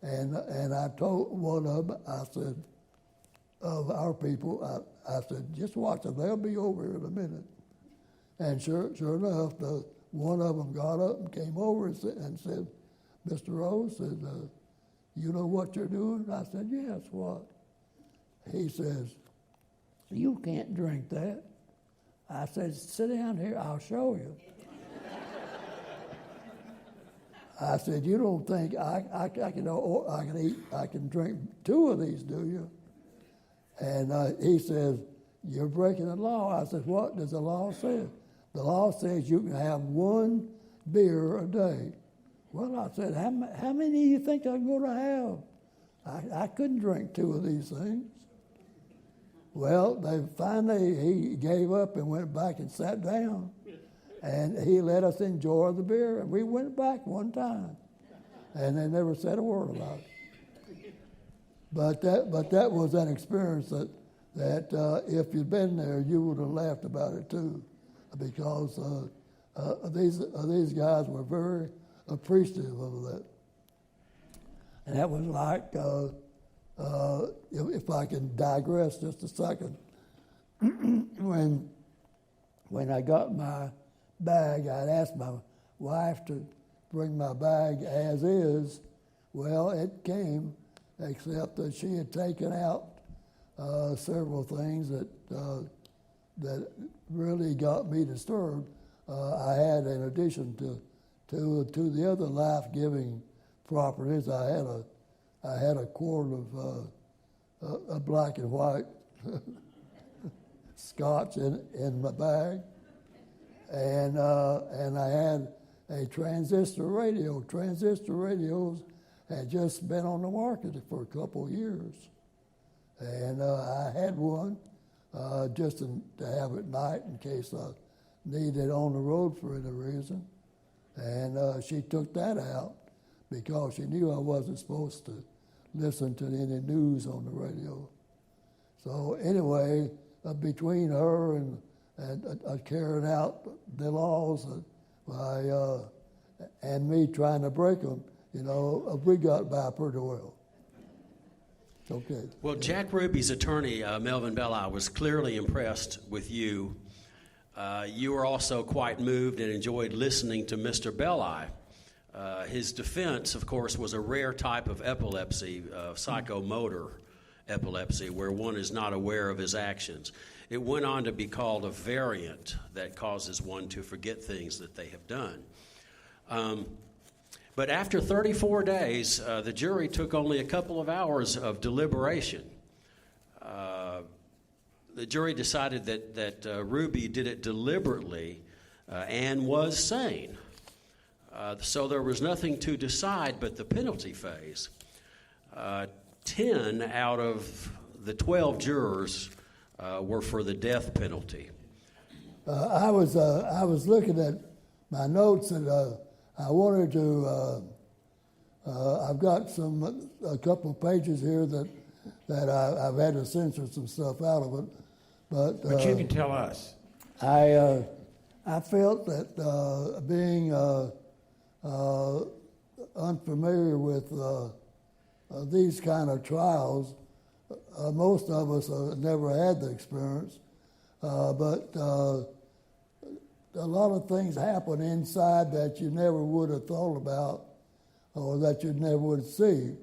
and I told one of them, I said, of our people, I said, just watch them, they'll be over here in a minute. And sure enough, one of them got up and came over and said, Mr. Rose, said, you know what you're doing? I said, yes, what? He says, you can't drink that. I said, sit down here, I'll show you. I said, you don't think I can drink 2 of these, do you? And he says, you're breaking the law. I said, what does the law say? The law says you can have 1 beer a day. Well, I said, how many do you think I'm going to have? I couldn't drink 2 of these things. Well, he gave up and went back and sat down, and he let us enjoy the beer. And we went back one time, and they never said a word about it. But that was an experience that if you'd been there, you would have laughed about it too, because these guys were very appreciative of that. And that was like. If I can digress just a second, when I got my bag, I'd asked my wife to bring my bag as is. Well, it came, except that she had taken out several things that really got me disturbed. I had, in addition to the other life-giving properties, I had a quart of a black and white scotch in my bag, and I had a transistor radio. Transistor radios had just been on the market for a couple of years, and I had one just to have at night in case I needed it on the road for any reason. And she took that out because she knew I wasn't supposed to listen to any news on the radio. So anyway, between her and carrying out the laws and me trying to break them, we got by pretty well. Okay. Well, Jack Ruby's attorney, Melvin Belli, was clearly impressed with you. You were also quite moved and enjoyed listening to Mr. Belli. His defense, of course, was a rare type of epilepsy, psychomotor epilepsy, where one is not aware of his actions. It went on to be called a variant that causes one to forget things that they have done. But after 34 days, the jury took only a couple of hours of deliberation. The jury decided that Ruby did it deliberately, and was sane. So there was nothing to decide but the penalty phase. 10 out of the 12 jurors were for the death penalty. I was looking at my notes, and I wanted to. I've got a couple of pages here that I've had to censor some stuff out of it, but you can tell us. I felt that being unfamiliar with these kind of trials, most of us never had the experience, but a lot of things happen inside that you never would have thought about or that you never would see.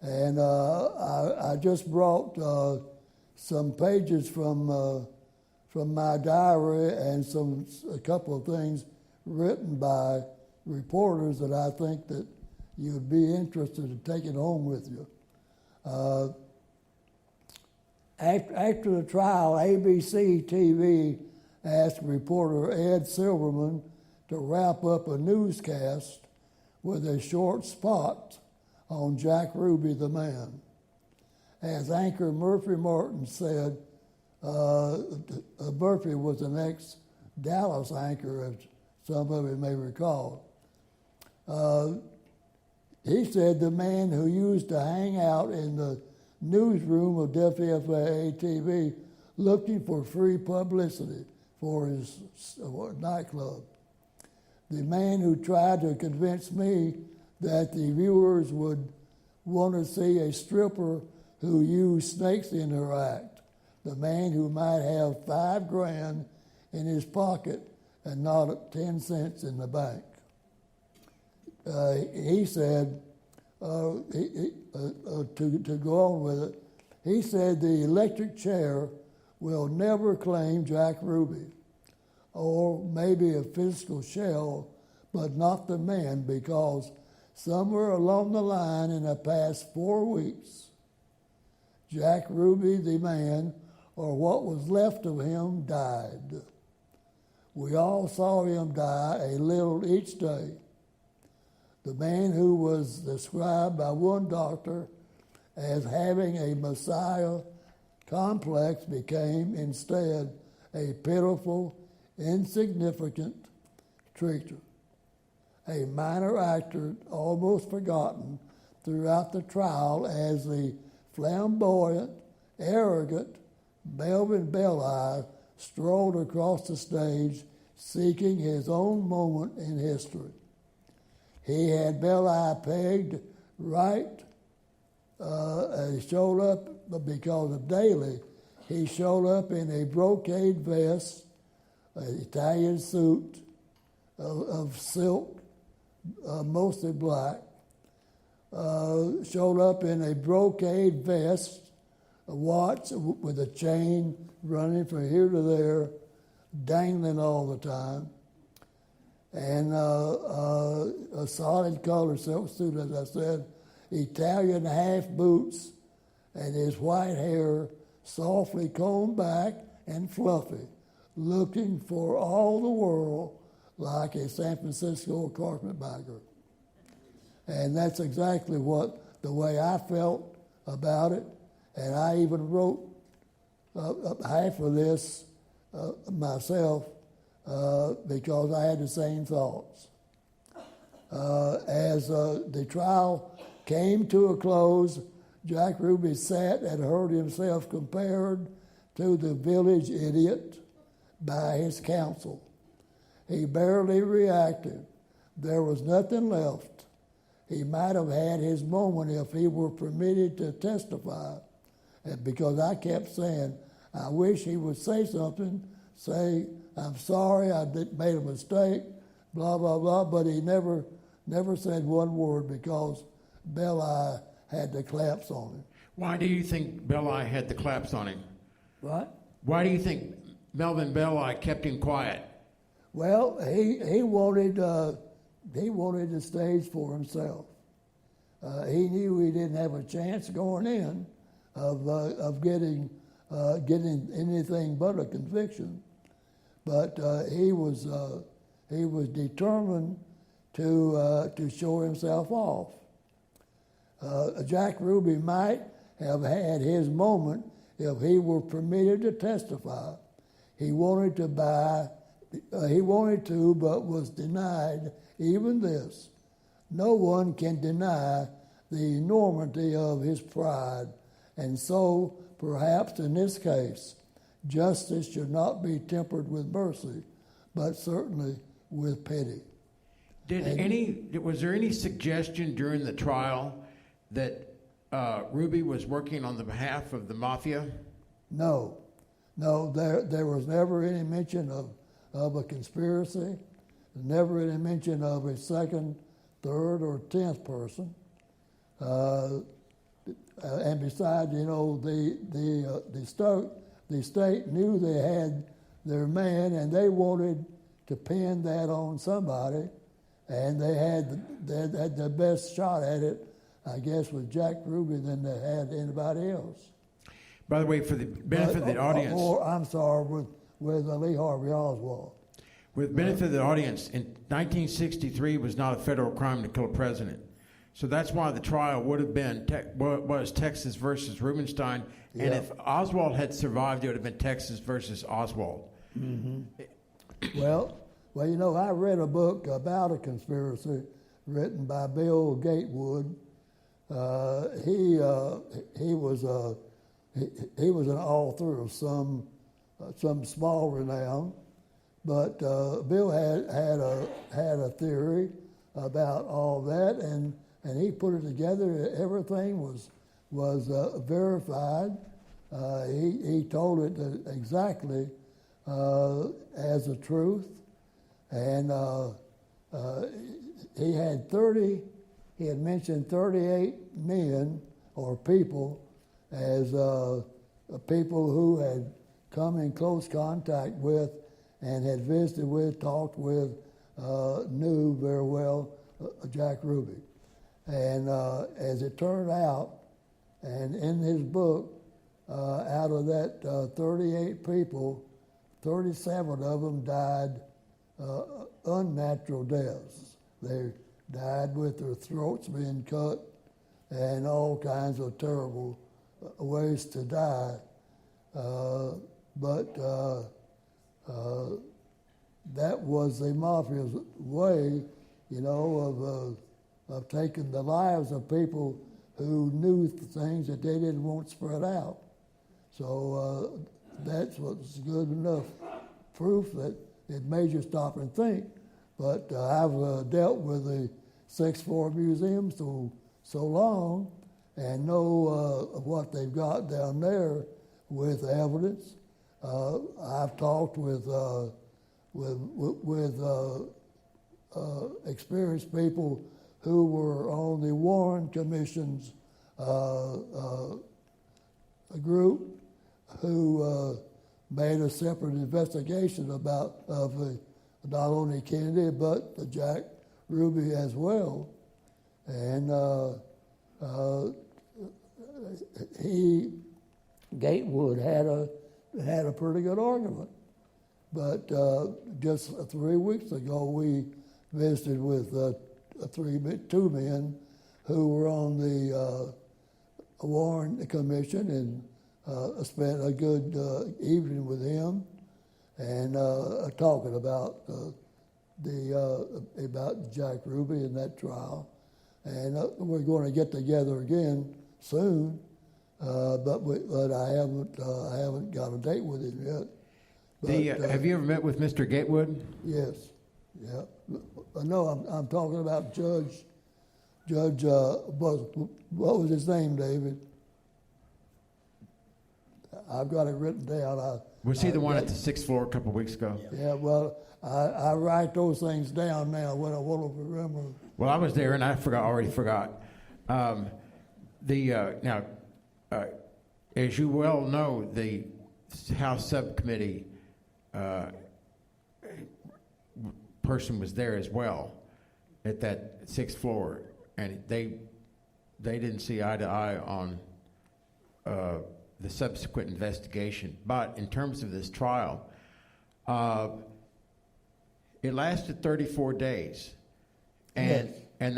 And I just brought some pages from my diary and a couple of things written by reporters that I think that you'd be interested in taking home with you. After the trial, ABC TV asked reporter Ed Silverman to wrap up a newscast with a short spot on Jack Ruby, the man. As anchor Murphy Martin said, Murphy was an ex-Dallas anchor, as some of you may recall. He said the man who used to hang out in the newsroom of WFAA TV looking for free publicity for his nightclub. The man who tried to convince me that the viewers would want to see a stripper who used snakes in her act. The man who might have $5,000 in his pocket and not 10 cents in the bank. He said, to go on with it, he said the electric chair will never claim Jack Ruby, or maybe a physical shell, but not the man, because somewhere along the line in the past 4 weeks, Jack Ruby, the man, or what was left of him, died. We all saw him die a little each day. The man who was described by one doctor as having a Messiah complex became instead a pitiful, insignificant creature, a minor actor almost forgotten throughout the trial as the flamboyant, arrogant Melvin Belli strolled across the stage seeking his own moment in history. He had Belli pegged right. He showed up because of Daly. He showed up in a brocade vest, an Italian suit of silk, mostly black. Showed up in a brocade vest, a watch with a chain running from here to there, dangling all the time, and a solid color silk suit, as I said, Italian half boots, and his white hair softly combed back and fluffy, looking for all the world like a San Francisco carpetbagger. And that's exactly the way I felt about it. And I even wrote half of this myself because I had the same thoughts. As the trial came to a close, Jack Ruby sat and heard himself compared to the village idiot by his counsel. He barely reacted. There was nothing left. He might have had his moment if he were permitted to testify. And because I kept saying, I wish he would say something, say, I'm sorry, I made a mistake, blah, blah, blah, but he never said one word because Belli had the claps on him. Why do you think Belli had the claps on him? What? Why do you think Melvin Belli kept him quiet? Well, he wanted the stage for himself. He knew he didn't have a chance going in of getting anything but a conviction. but he was determined to show himself off. Jack Ruby might have had his moment if he were permitted to testify. He wanted to, but was denied even this. No one can deny the enormity of his pride, and so, perhaps in this case, justice should not be tempered with mercy, but certainly with pity. Was there any suggestion during the trial that Ruby was working on the behalf of the mafia? No, there was never any mention of a conspiracy, never any mention of a second, third, or 10th person. And besides, the state knew they had their man, and they wanted to pin that on somebody, and they had the best shot at it, I guess, with Jack Ruby than they had anybody else. By the way, for the benefit of the audience, with Lee Harvey Oswald. With the benefit of the audience, in 1963 was not a federal crime to kill a president. So that's why the trial would have been was Texas versus Rubenstein, and if Oswald had survived, it would have been Texas versus Oswald. Mm-hmm. Well, I read a book about a conspiracy written by Bill Gatewood. He was an author of some small renown, but Bill had a theory about all that, and he put it together. Everything was verified. He told it exactly as the truth, and he had mentioned 38 men or people as people who had come in close contact with and had visited with, talked with, knew very well Jack Ruby. And as it turned out, and in his book, out of that 38 people, 37 of them died unnatural deaths. They died with their throats being cut and all kinds of terrible ways to die. But that was the mafia's way, of taking the lives of people who knew things that they didn't want spread out. So that's what's good enough proof that it made you stop and think. But I've dealt with the 6th Floor Museum so long and know what they've got down there with evidence. I've talked with experienced people who were on the Warren Commission's group who made a separate investigation of not only Kennedy but the Jack Ruby as well, and Gatewood had a pretty good argument. But just 3 weeks ago, we visited with two men who were on the Warren Commission, and spent a good evening with him and talking about Jack Ruby and that trial. And we're going to get together again soon, but I haven't got a date with him yet. But, have you ever met with Mr. Gatewood? Yes, yeah. No, I'm talking about Judge. What was his name, David? I've got it written down. Was he the one at the 6th floor a couple of weeks ago? Yeah. Well, I write those things down now when I want to remember. Well, I was there and I already forgot. Now, as you well know, the House subcommittee person was there as well at that 6th floor, and they didn't see eye to eye on the subsequent investigation. But in terms of this trial, It lasted 34 days, and Yes. and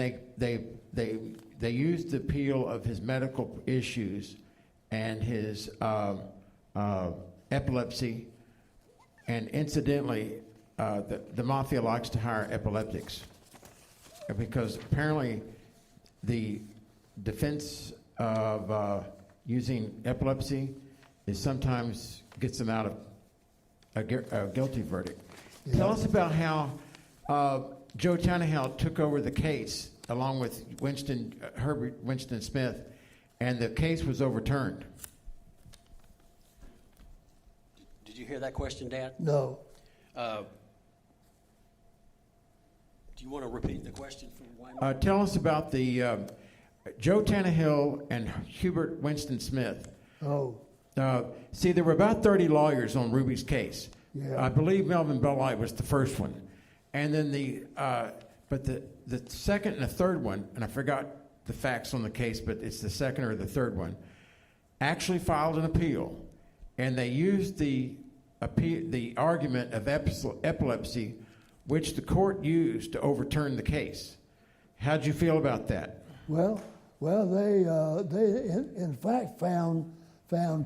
they used the appeal of his medical issues and his epilepsy, and incidentally, the mafia likes to hire epileptics because apparently the defense of using epilepsy is sometimes gets them out of a guilty verdict. Yeah. Tell us about how Joe Tannehill took over the case along with Herbert Winston Smith, and the case was overturned. Did you hear that question, Dad? No. Do you want to repeat the question for Wyman? Tell us about the Joe Tannehill and Hubert Winston Smith. Oh. See, there were about 30 lawyers on Ruby's case. Yeah. I believe Melvin Belli was the first one, and then but the second and the third one, and I forgot the facts on the case, but it's the second or the third one, actually filed an appeal, and they used the argument of epilepsy, which the court used to overturn the case. How'd you feel about that? Well, they in fact found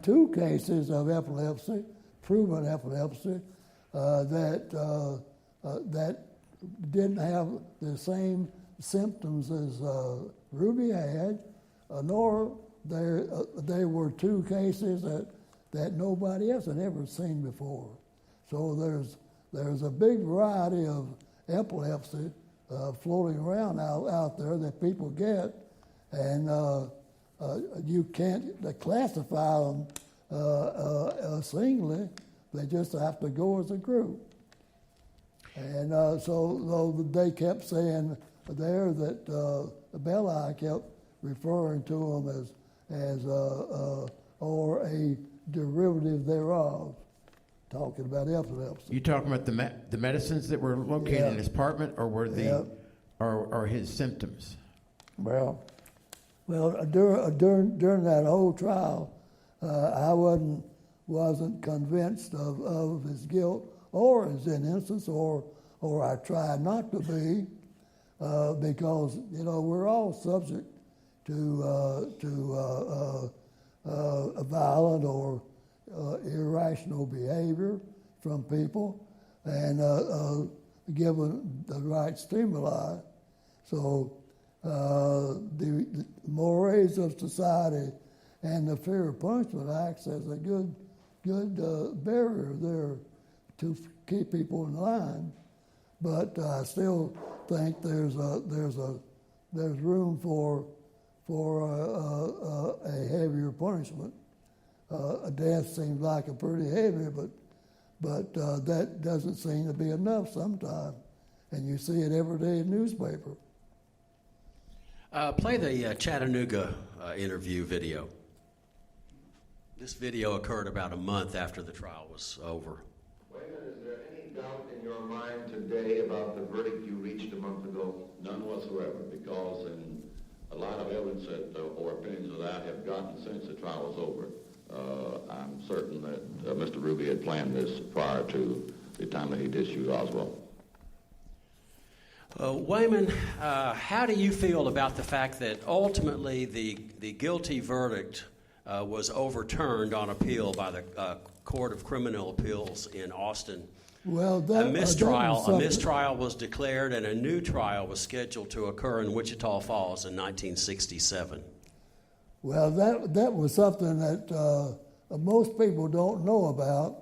two cases of epilepsy, proven epilepsy, that didn't have the same symptoms as Ruby had, nor there were two cases that nobody else had ever seen before. So there's a big variety of epilepsy floating around out there that people get, and you can't classify them singly. They just have to go as a group. And so they kept saying there that Belli kept referring to them as or a derivative thereof, talking about epilepsy. You talking about the medicines that were located in his apartment, or were or his symptoms? Well, during that whole trial, I wasn't convinced of his guilt or his innocence, or I tried not to be, because we're all subject to violent or irrational behavior from people, and given the right stimuli. So the mores of society and the fear of punishment acts as a good barrier there to keep people in line. But I still think there's room for a heavier punishment. A death seems like a pretty heavy, but that doesn't seem to be enough sometimes, and you see it every day in the newspaper. Play the Chattanooga interview video. This video occurred about a month after the trial was over. Wayman, is there any doubt in your mind today about the verdict you reached a month ago? None whatsoever, because in a lot of evidence or opinions that I have gotten since the trial was over, I'm certain that Mr. Ruby had planned this prior to the time that he did shoot Oswald. Wayman, how do you feel about the fact that ultimately the guilty verdict was overturned on appeal by the Court of Criminal Appeals in Austin? Well, a mistrial was declared, and a new trial was scheduled to occur in Wichita Falls in 1967. Well, that was something that most people don't know about.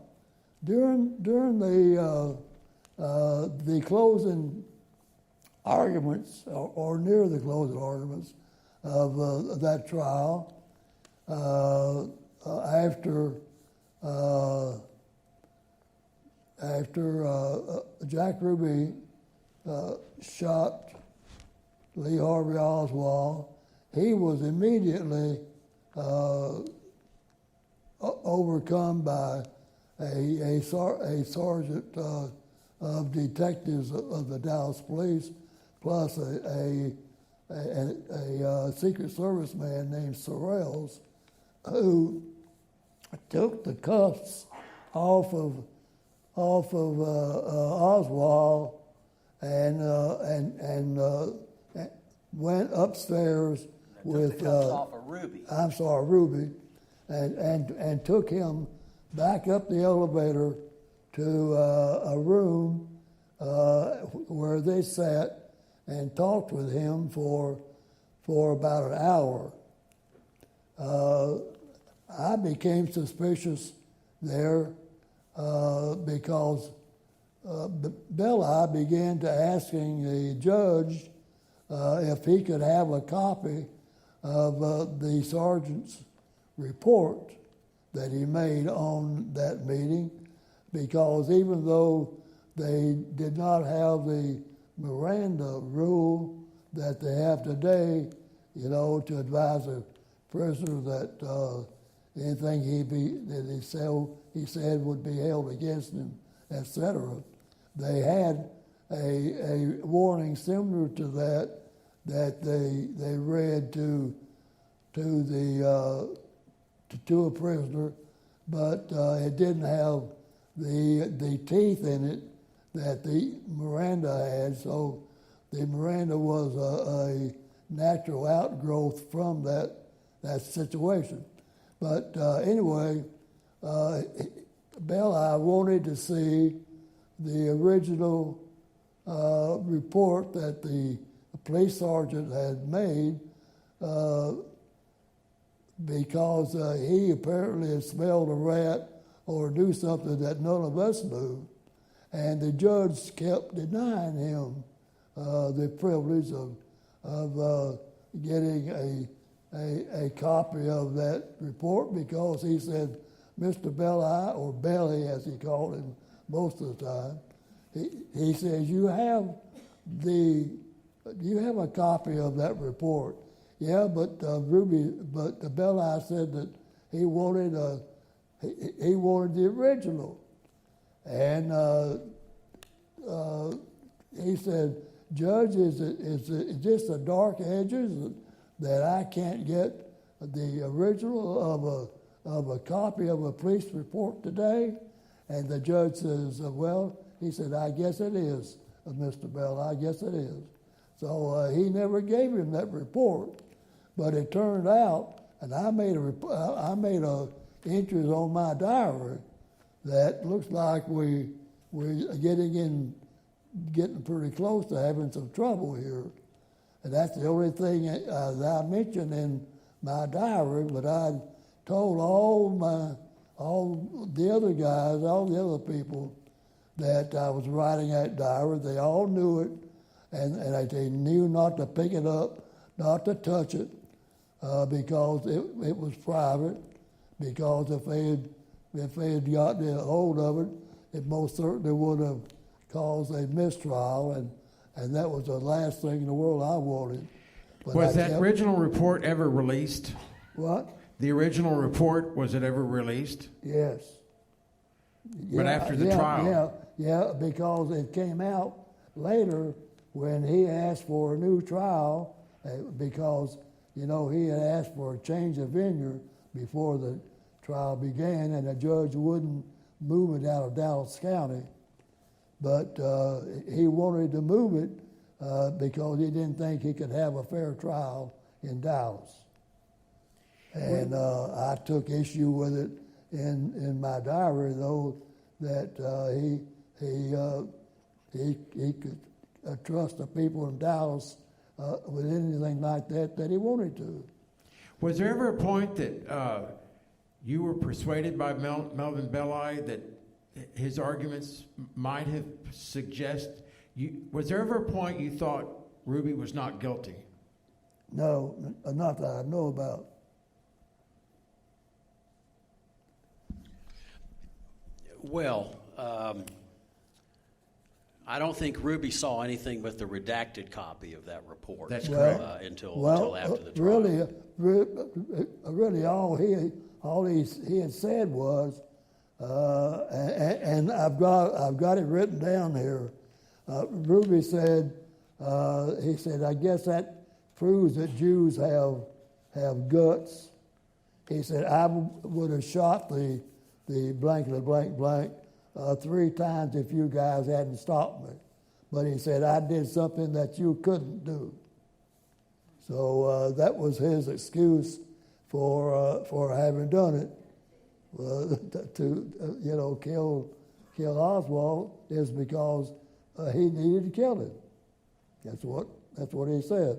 During the closing arguments, or near the closing arguments of that trial, after Jack Ruby shot Lee Harvey Oswald, he was immediately overcome by a sergeant of detectives of the Dallas Police, plus a Secret Service man named Sorrells, who took the cuffs off off of Oswald and went upstairs with the cuffs off of Ruby. I'm sorry, Ruby, and took him back up the elevator to a room where they sat and talked with him for about an hour. I became suspicious there because Belli began to asking the judge if he could have a copy of the sergeant's report that he made on that meeting, because even though they did not have the Miranda rule that they have today, to advise a prisoner that anything he said would be held against him, etc. They had a warning similar to that they read to a prisoner, but it didn't have the teeth in it that the Miranda had. So the Miranda was a natural outgrowth from that situation. But anyway, Belli wanted to see the original report that the police sergeant had made because he apparently had smelled a rat or knew something that none of us knew. And the judge kept denying him the privilege of getting a copy of that report, because he said, Mr. Belli, or Belly as he called him most of the time, he says, you have a copy of that report. Yeah, but Belli said that he wanted the original, and he said, Judge, is it just the dark edges that I can't get the original of a copy of a police report today? And the judge says, well, he said, I guess it is, Mr. Bell, I guess it is. So he never gave him that report, but it turned out, and I made a entries on my diary that looks like we're getting pretty close to having some trouble here. And that's the only thing that I mentioned in my diary, but I told all the other guys, all the other people that I was writing that diary. They all knew it, and they knew not to pick it up, not to touch it, because it was private, because if they had gotten a hold of it, it most certainly would have caused a mistrial, and that was the last thing in the world I wanted. But was that original report ever released? What? The original report, was it ever released? Yes. But after the trial? Yeah, because it came out later when he asked for a new trial, because, he had asked for a change of venue before the trial began, and the judge wouldn't move it out of Dallas County. But he wanted to move it because he didn't think he could have a fair trial in Dallas. And I took issue with it in my diary, though, that he could trust the people in Dallas with anything like that he wanted to. Was there ever a point that you were persuaded by Melvin Belli that his arguments might have suggested was there ever a point you thought Ruby was not guilty? No, not that I know about. Well, I don't think Ruby saw anything but the redacted copy of that report. That's correct. Until after the trial. Really, all he had said was, and I've got it written down here. Ruby said, he said, I guess that proves that Jews have guts. He said, I would have shot the blank 3 times if you guys hadn't stopped me. But he said, I did something that you couldn't do. So that was his excuse for having done it. To kill Oswald is because he needed to kill him. That's what he said.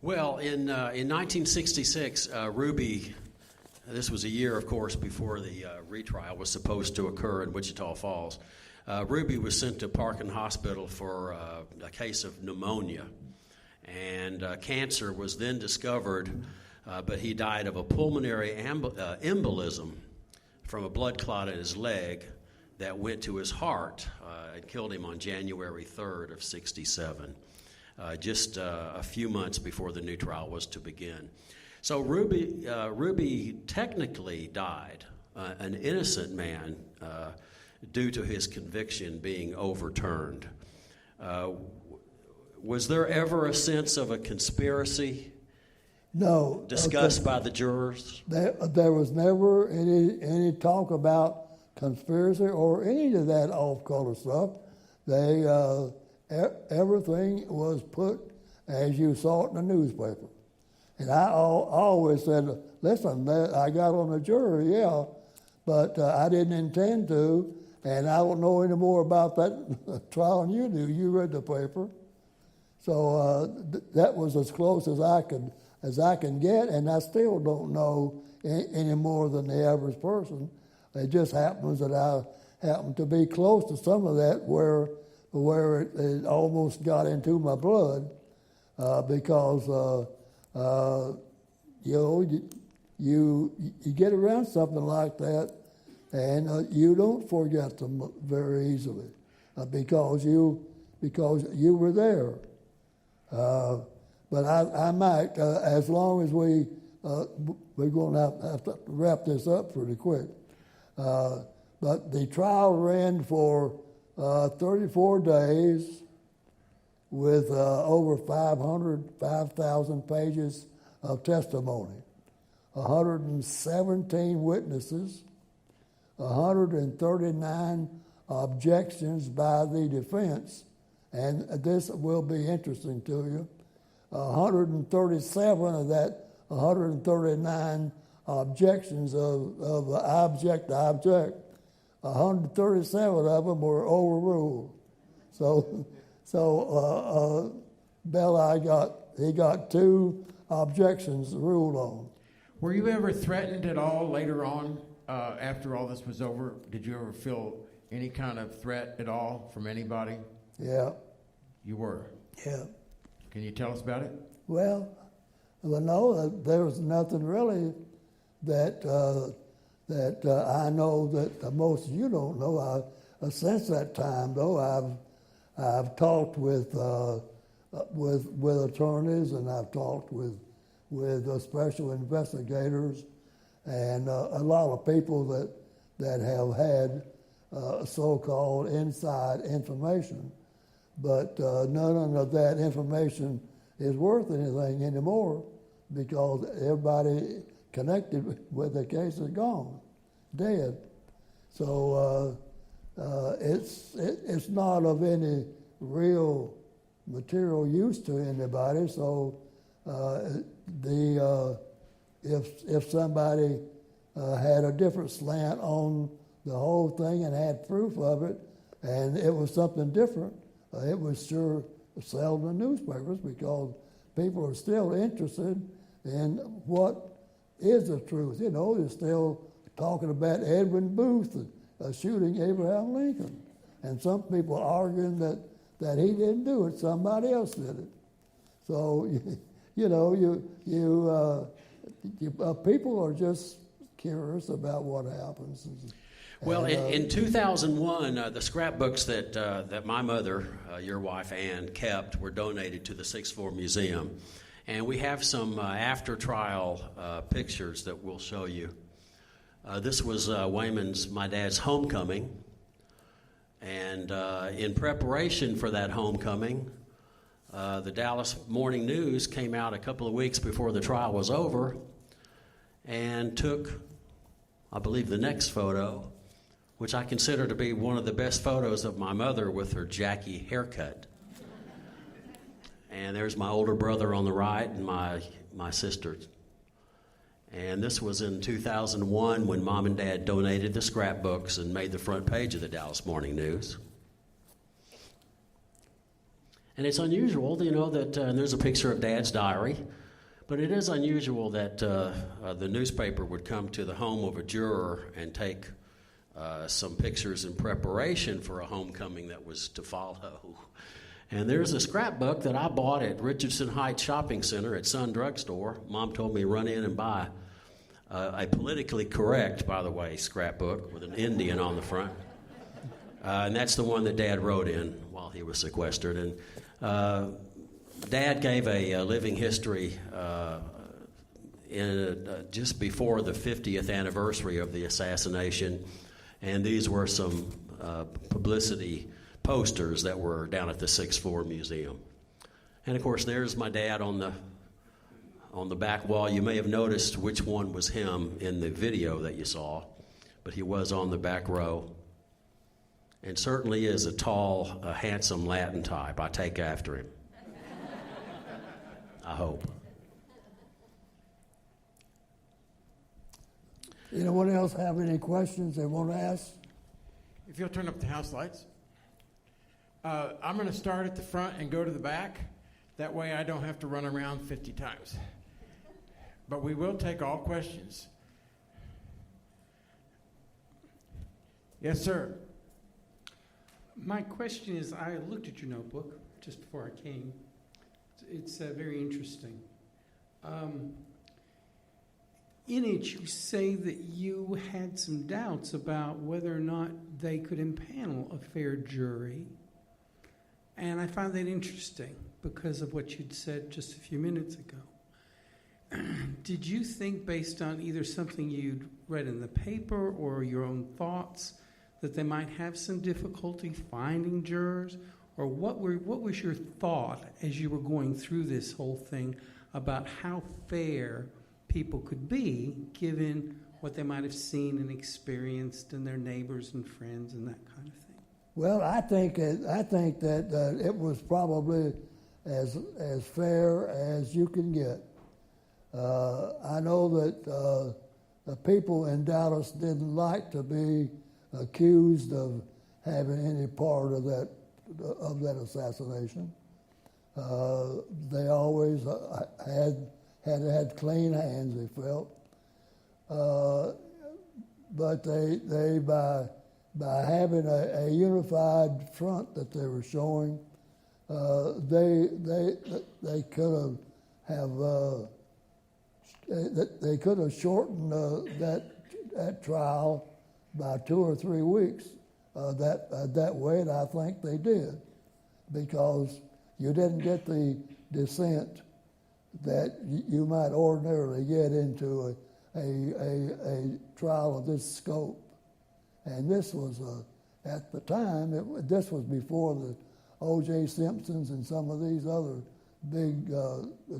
Well, in 1966, Ruby, this was a year, of course, before the retrial was supposed to occur in Wichita Falls. Ruby was sent to Parkin Hospital for a case of pneumonia, and cancer was then discovered, but he died of a pulmonary embolism from a blood clot in his leg that went to his heart and killed him on January 3rd of 67, just a few months before the new trial was to begin. So Ruby technically died, an innocent man, due to his conviction being overturned. Was there ever a sense of a conspiracy? No. Discussed by the jurors? There was never any talk about conspiracy or any of that off-color stuff. Everything was put as you saw it in the newspaper. And I always said, listen, I got on the jury, yeah, but I didn't intend to, and I don't know any more about that trial than you do. You read the paper. So that was as close as I can get, and I still don't know any more than the average person. It just happens that I happen to be close to some of that where it almost got into my blood because you get around something like that, and you don't forget them very easily because you were there. But I might, as long as we're going to have to wrap this up pretty quick. But the trial ran for 34 days with over 5,000 pages of testimony, 117 witnesses, 139 objections by the defense, and this will be interesting to you. 137 of that 139 objections of I object, 137 of them were overruled. So Bella, he got 2 objections ruled on. Were you ever threatened at all later on after all this was over? Did you ever feel any kind of threat at all from anybody? Yeah. You were? Yeah. Can you tell us about it? Well, no, there was nothing really that I know that most of you don't know. Since that time, though, I've talked with attorneys, and I've talked with special investigators, and a lot of people that have had so-called inside information, but none of that information is worth anything anymore because everybody connected with the case is gone, dead. So it's not of any real material use to anybody. So if somebody had a different slant on the whole thing and had proof of it, and it was something different, it would sure sell in the newspapers because people are still interested in what is the truth. You know, they're still talking about Edwin Booth shooting Abraham Lincoln, and some people arguing that he didn't do it, somebody else did it. So, people are just curious about what happens. Well, in 2001, the scrapbooks that my mother, your wife Ann, kept were donated to the 6th Floor Museum. And we have some after-trial pictures that we'll show you. This was my dad's homecoming. And in preparation for that homecoming, the Dallas Morning News came out a couple of weeks before the trial was over and took, I believe, the next photo, which I consider to be one of the best photos of my mother with her Jackie haircut. And there's my older brother on the right and my sister. And this was in 2001 when Mom and Dad donated the scrapbooks and made the front page of the Dallas Morning News. And it's unusual, that and there's a picture of Dad's diary, but it is unusual that the newspaper would come to the home of a juror and take some pictures in preparation for a homecoming that was to follow. And there's a scrapbook that I bought at Richardson Heights Shopping Center at Sun Drug Store. Mom told me run in and buy a politically correct, by the way, scrapbook with an Indian on the front. And that's the one that Dad wrote in while he was sequestered. And Dad gave a living history just before the 50th anniversary of the assassination. And these were some publicity posters that were down at the 6th floor museum. And of course, there's my dad on the back wall. You may have noticed which one was him in the video that you saw, but he was on the back row. And certainly is a tall, handsome Latin type. I take after him. I hope. Anyone else have any questions they want to ask? If you'll turn up the house lights. I'm going to start at the front and go to the back. That way I don't have to run around 50 times. But we will take all questions. Yes, sir. My question is, I looked at your notebook just before I came. It's very interesting. In it, you say that you had some doubts about whether or not they could impanel a fair jury. And I found that interesting because of what you'd said just a few minutes ago. Did you think, based on either something you'd read in the paper or your own thoughts, that they might have some difficulty finding jurors? Or what was your thought as you were going through this whole thing about how fair people could be given what they might have seen and experienced in their neighbors and friends and that kind of thing? Well, I think that it was probably as fair as you can get. I know that the people in Dallas didn't like to be accused of having any part of that assassination. They always had clean hands, they felt. But they by having a unified front that they were showing, they could have shortened that trial by 2 or 3 weeks. That way, and I think they did, because you didn't get the dissent that you might ordinarily get into a trial of this scope. And this was, at the time, this was before the O.J. Simpsons and some of these other big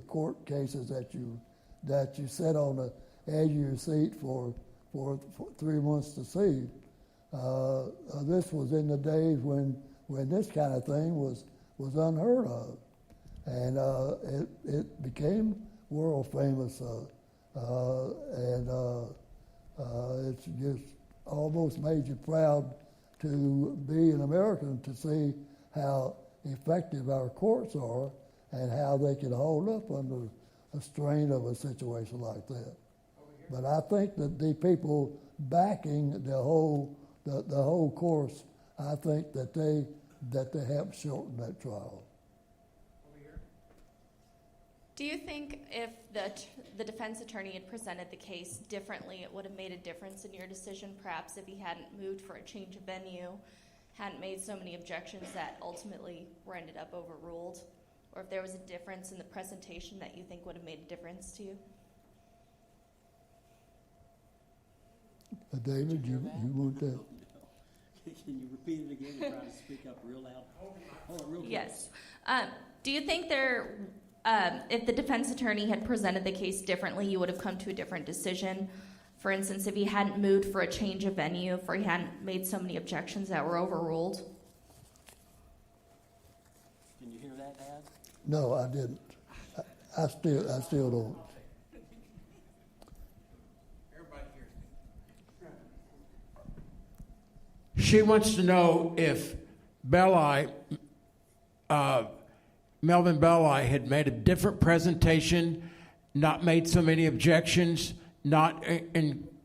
court cases that you sit on the edge of your seat for 3 months to see. This was in the days when this kind of thing was unheard of, and it became world famous, and it's just almost made you proud to be an American, to see how effective our courts are and how they can hold up under a strain of a situation like that. But I think that the people backing the whole course, I think that they helped shorten that trial. Do you think if the defense attorney had presented the case differently, it would have made a difference in your decision, perhaps if he hadn't moved for a change of venue, hadn't made so many objections that ultimately were ended up overruled? Or if there was a difference in the presentation that you think would have made a difference to you? David, you want that? Can you repeat it again and try to speak up real loud? Hold on, real quick. Yes. Do you think if the defense attorney had presented the case differently, you would have come to a different decision For instance, if he hadn't moved for a change of venue, if he hadn't made so many objections that were overruled. Can you hear that, Dad? No, I didn't. I still don't. She wants to know if Melvin Belli had made a different presentation, not made so many objections, not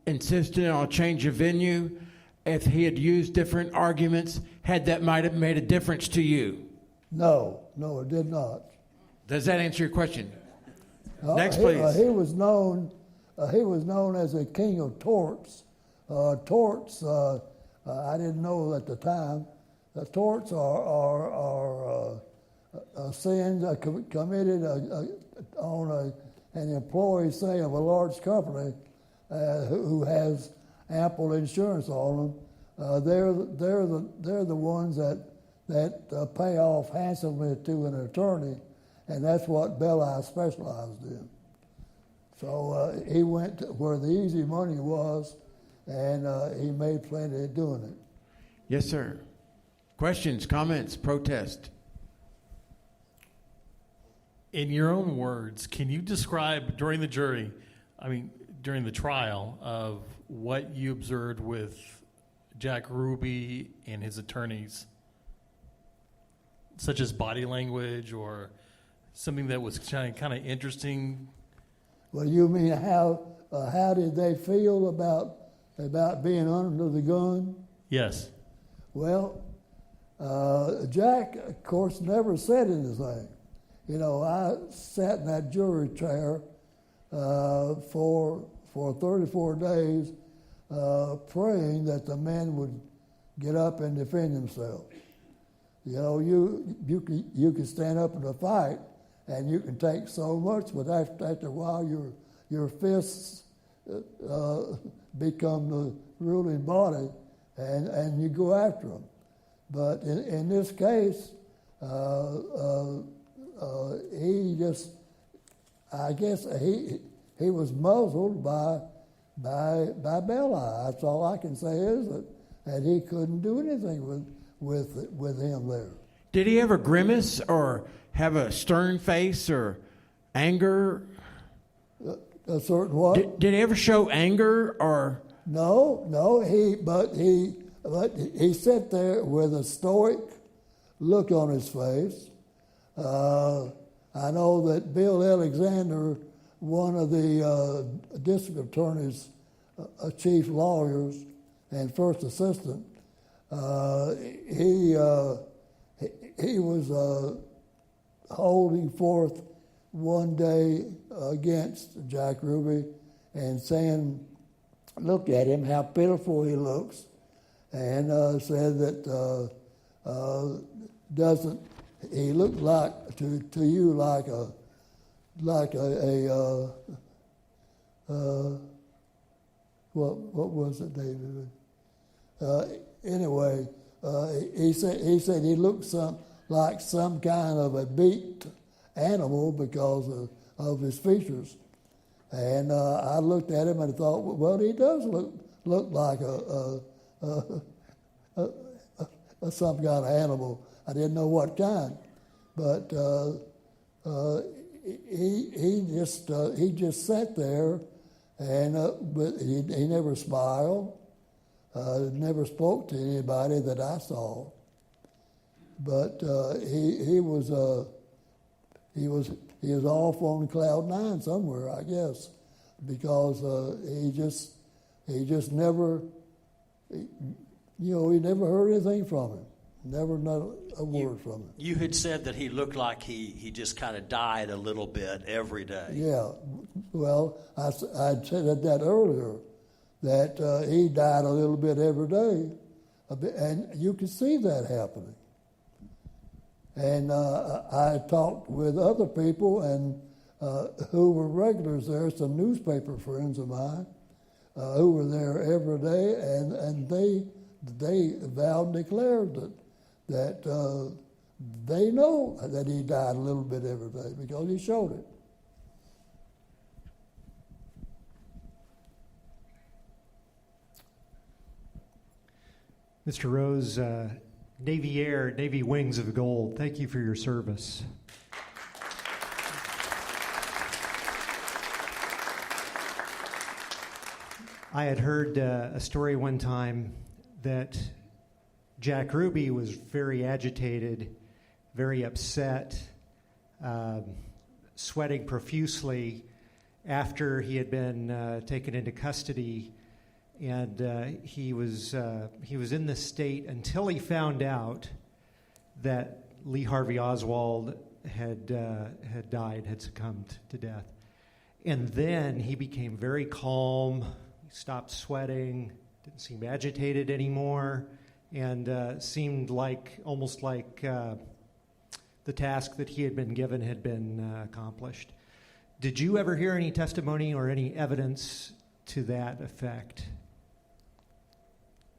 insisted on a change of venue, if he had used different arguments, that might have made a difference to you. No, it did not. Does that answer your question? Next, please. He was known as a king of torts. Torts, I didn't know at the time. Torts are sins committed on an employee, say, of a large company who has ample insurance on them. They're the ones that pay off handsomely to an attorney, and that's what Belli specialized in. So he went where the easy money was, and he made plenty doing it. Yes, sir. Questions, comments, protest? In your own words, can you describe during the trial of what you observed with Jack Ruby and his attorneys, such as body language or something that was kind of interesting? Well, you mean how did they feel about being under the gun? Yes. Well, Jack, of course, never said anything. You know, I sat in that jury chair for 34 days praying that the man would get up and defend himself. You know, you can stand up in a fight and you can take so much, but after a while your fists become the ruling body and you go after them. But in this case, I guess he was muzzled by Belli. That's all I can say is that he couldn't do anything with him there. Did he ever grimace or have a stern face or anger? A certain what? Did he ever show anger or? No. He sat there with a stoic look on his face. I know that Bill Alexander, one of the district attorney's chief lawyers and first assistant, he was holding forth one day against Jack Ruby and saying, look at him, how pitiful he looks, and said that doesn't he look like to you like a what was it, David? Anyway, he said he looked like some kind of a beaked animal because of his features, and I looked at him and thought, well, he does look like some kind of animal. I didn't know what kind, but he just sat there, and but he never smiled, never spoke to anybody that I saw. But he was off on cloud nine somewhere, I guess, because he just never, he never heard anything from him. Never not a word from him. You had said that he looked like he just kind of died a little bit every day. Yeah, well, I'd said that earlier, that he died a little bit every day, and you could see that happening. And I talked with other people and who were regulars there, some newspaper friends of mine, who were there every day, and they vowed and declared that they know that he died a little bit every day because he showed it. Mr. Rose, Navy Air, Navy Wings of Gold, thank you for your service. I had heard a story one time that Jack Ruby was very agitated, very upset, sweating profusely after he had been taken into custody, and he was in this state until he found out that Lee Harvey Oswald had died, had succumbed to death, and then he became very calm. He stopped sweating, didn't seem agitated anymore, and seemed almost like the task that he had been given had been accomplished. Did you ever hear any testimony or any evidence to that effect?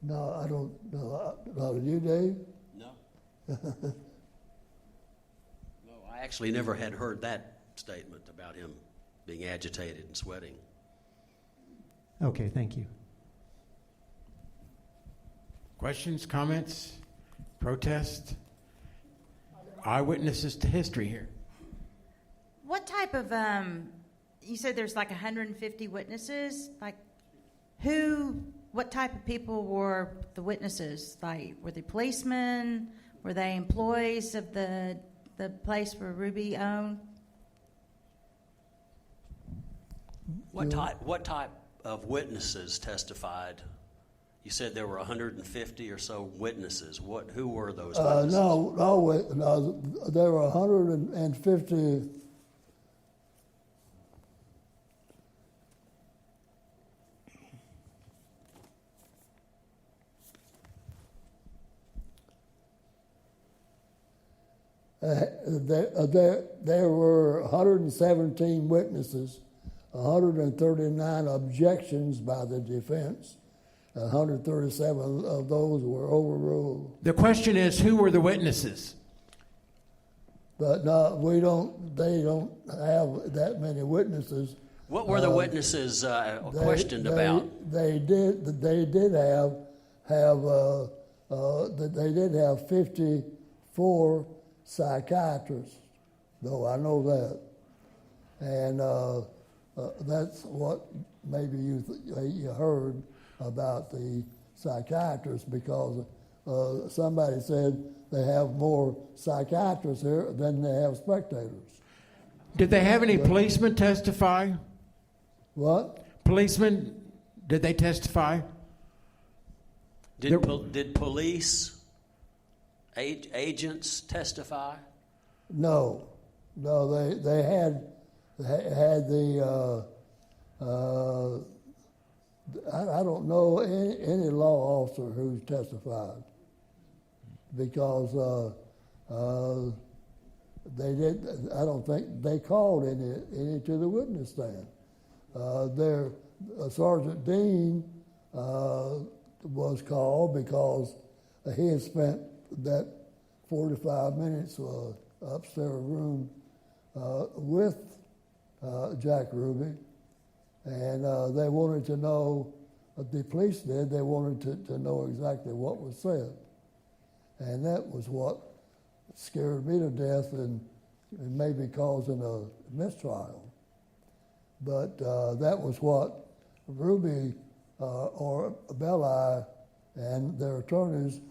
No, I don't know. Did you, Dave? No. No, I actually never had heard that statement about him being agitated and sweating. Okay, thank you. Questions, comments, protest? Eyewitnesses to history here. What type of, you said there's like 150 witnesses? Like, what type of people were the witnesses? Like, were they policemen? Were they employees of the place where Ruby owned? What type of witnesses testified? You said there were 150 or so witnesses. Who were those witnesses? No, there were 150. There were 117 witnesses, 139 objections by the defense. 137 of those were overruled. The question is, who were the witnesses? But no, they don't have that many witnesses. What were the witnesses questioned about? They did have 54 psychiatrists, though I know that. And that's what maybe you heard about the psychiatrists, because somebody said they have more psychiatrists here than they have spectators. Did they have any policemen testify? What? Policemen, did they testify? Did police agents testify? No, they had the. I don't know any law officer who testified, because they did. I don't think they called any to the witness stand. Sergeant Dean was called because he had spent that 45 minutes upstairs room with Jack Ruby. And they wanted to know, the police did, they wanted to know exactly what was said. And that was what scared me to death and maybe causing a mistrial. But that was what Ruby or Belli and their attorneys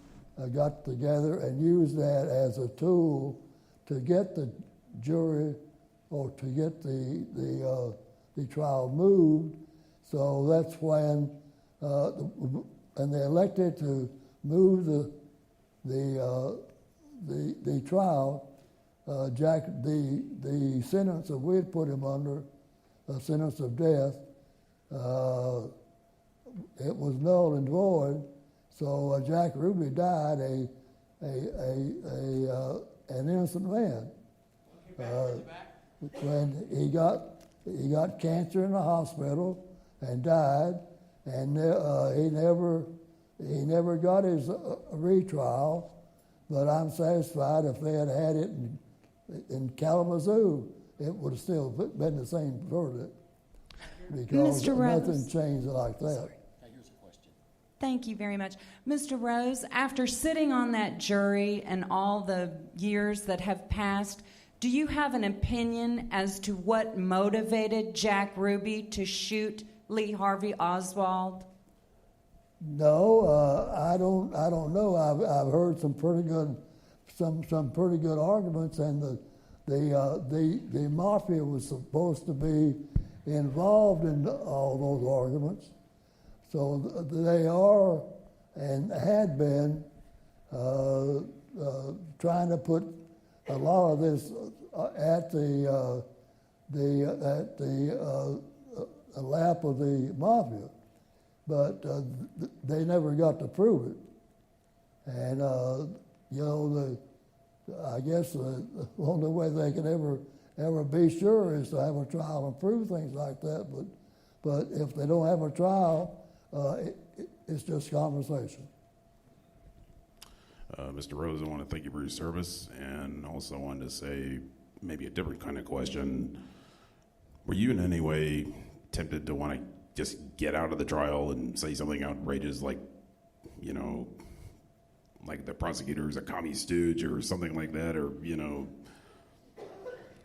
got together and used that as a tool to get the jury or to get the trial moved. So that's when, and they elected to move the trial. Jack, the sentence that we had put him under, a sentence of death, it was null and void. So Jack Ruby died an innocent man. When he got cancer in the hospital and died, and he never got his retrial. But I'm satisfied if they had it in Kalamazoo, it would have still been the same verdict, because Mr. Rose. nothing changed like that. Here's a question. Thank you very much. Mr. Rose, after sitting on that jury and all the years that have passed, do you have an opinion as to what motivated Jack Ruby to shoot Lee Harvey Oswald? No, I don't know. I've heard some pretty good arguments, and the mafia was supposed to be involved in all those arguments. So they are and had been trying to put a lot of this at the lap of the mafia, but they never got to prove it. And I guess the only way they can ever be sure is to have a trial and prove things like that. But if they don't have a trial, it's just conversation. Mr. Rose, I want to thank you for your service, and also wanted to say maybe a different kind of question. Were you in any way tempted to want to just get out of the trial and say something outrageous like, like the prosecutor's a commie stooge or something like that, or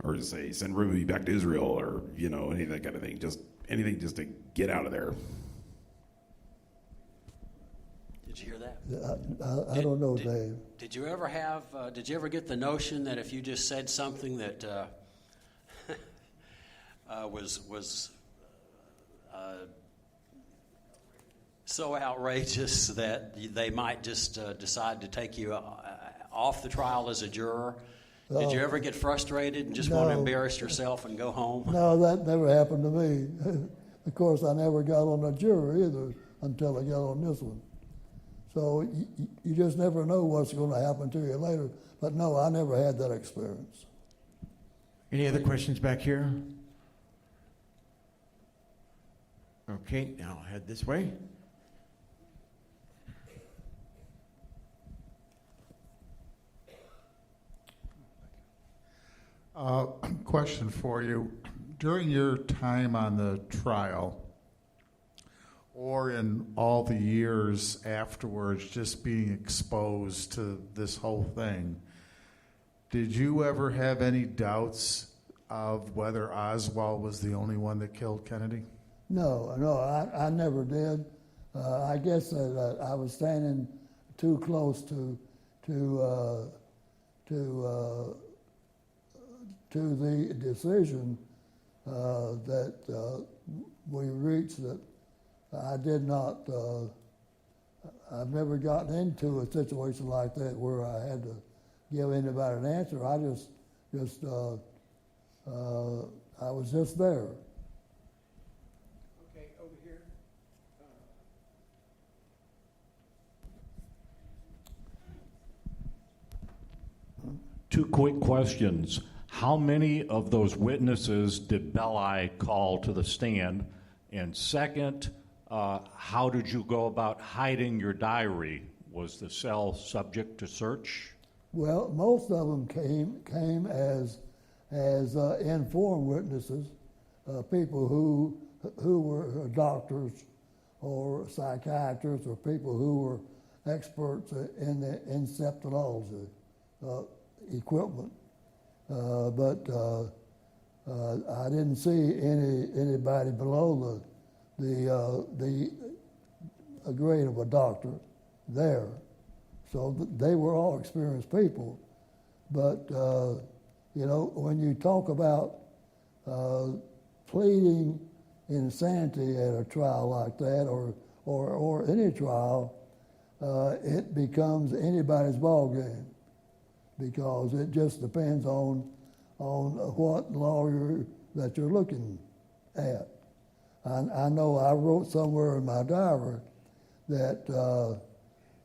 or to say send Ruby back to Israel, or any of that kind of thing, just anything just to get out of there? Did you hear that? I don't know, Dave. Did you ever have? Did you ever get the notion that if you just said something that was so outrageous that they might just decide to take you off the trial as a juror? Did you ever get frustrated and just want to embarrass yourself and go home? No, that never happened to me. Of course, I never got on a jury either until I got on this one. So you just never know what's going to happen to you later. But no, I never had that experience. Any other questions back here? Okay, now I'll head this way. Question for you. During your time on the trial, or in all the years afterwards, just being exposed to this whole thing, did you ever have any doubts of whether Oswald was the only one that killed Kennedy? No, I never did. I guess that I was standing too close to the decision that we reached, that I did not, I've never gotten into a situation like that where I had to give anybody an answer. I was just there. Okay, over here. Two quick questions. How many of those witnesses did Belli call to the stand? And second, how did you go about hiding your diary? Was the cell subject to search? Well, most of them came as informed witnesses, people who were doctors or psychiatrists or people who were experts in septology equipment. But I didn't see anybody below the grade of a doctor there. So they were all experienced people. But, when you talk about pleading insanity at a trial like that, or any trial, it becomes anybody's ballgame, because it just depends on what lawyer that you're looking at. I know I wrote somewhere in my diary that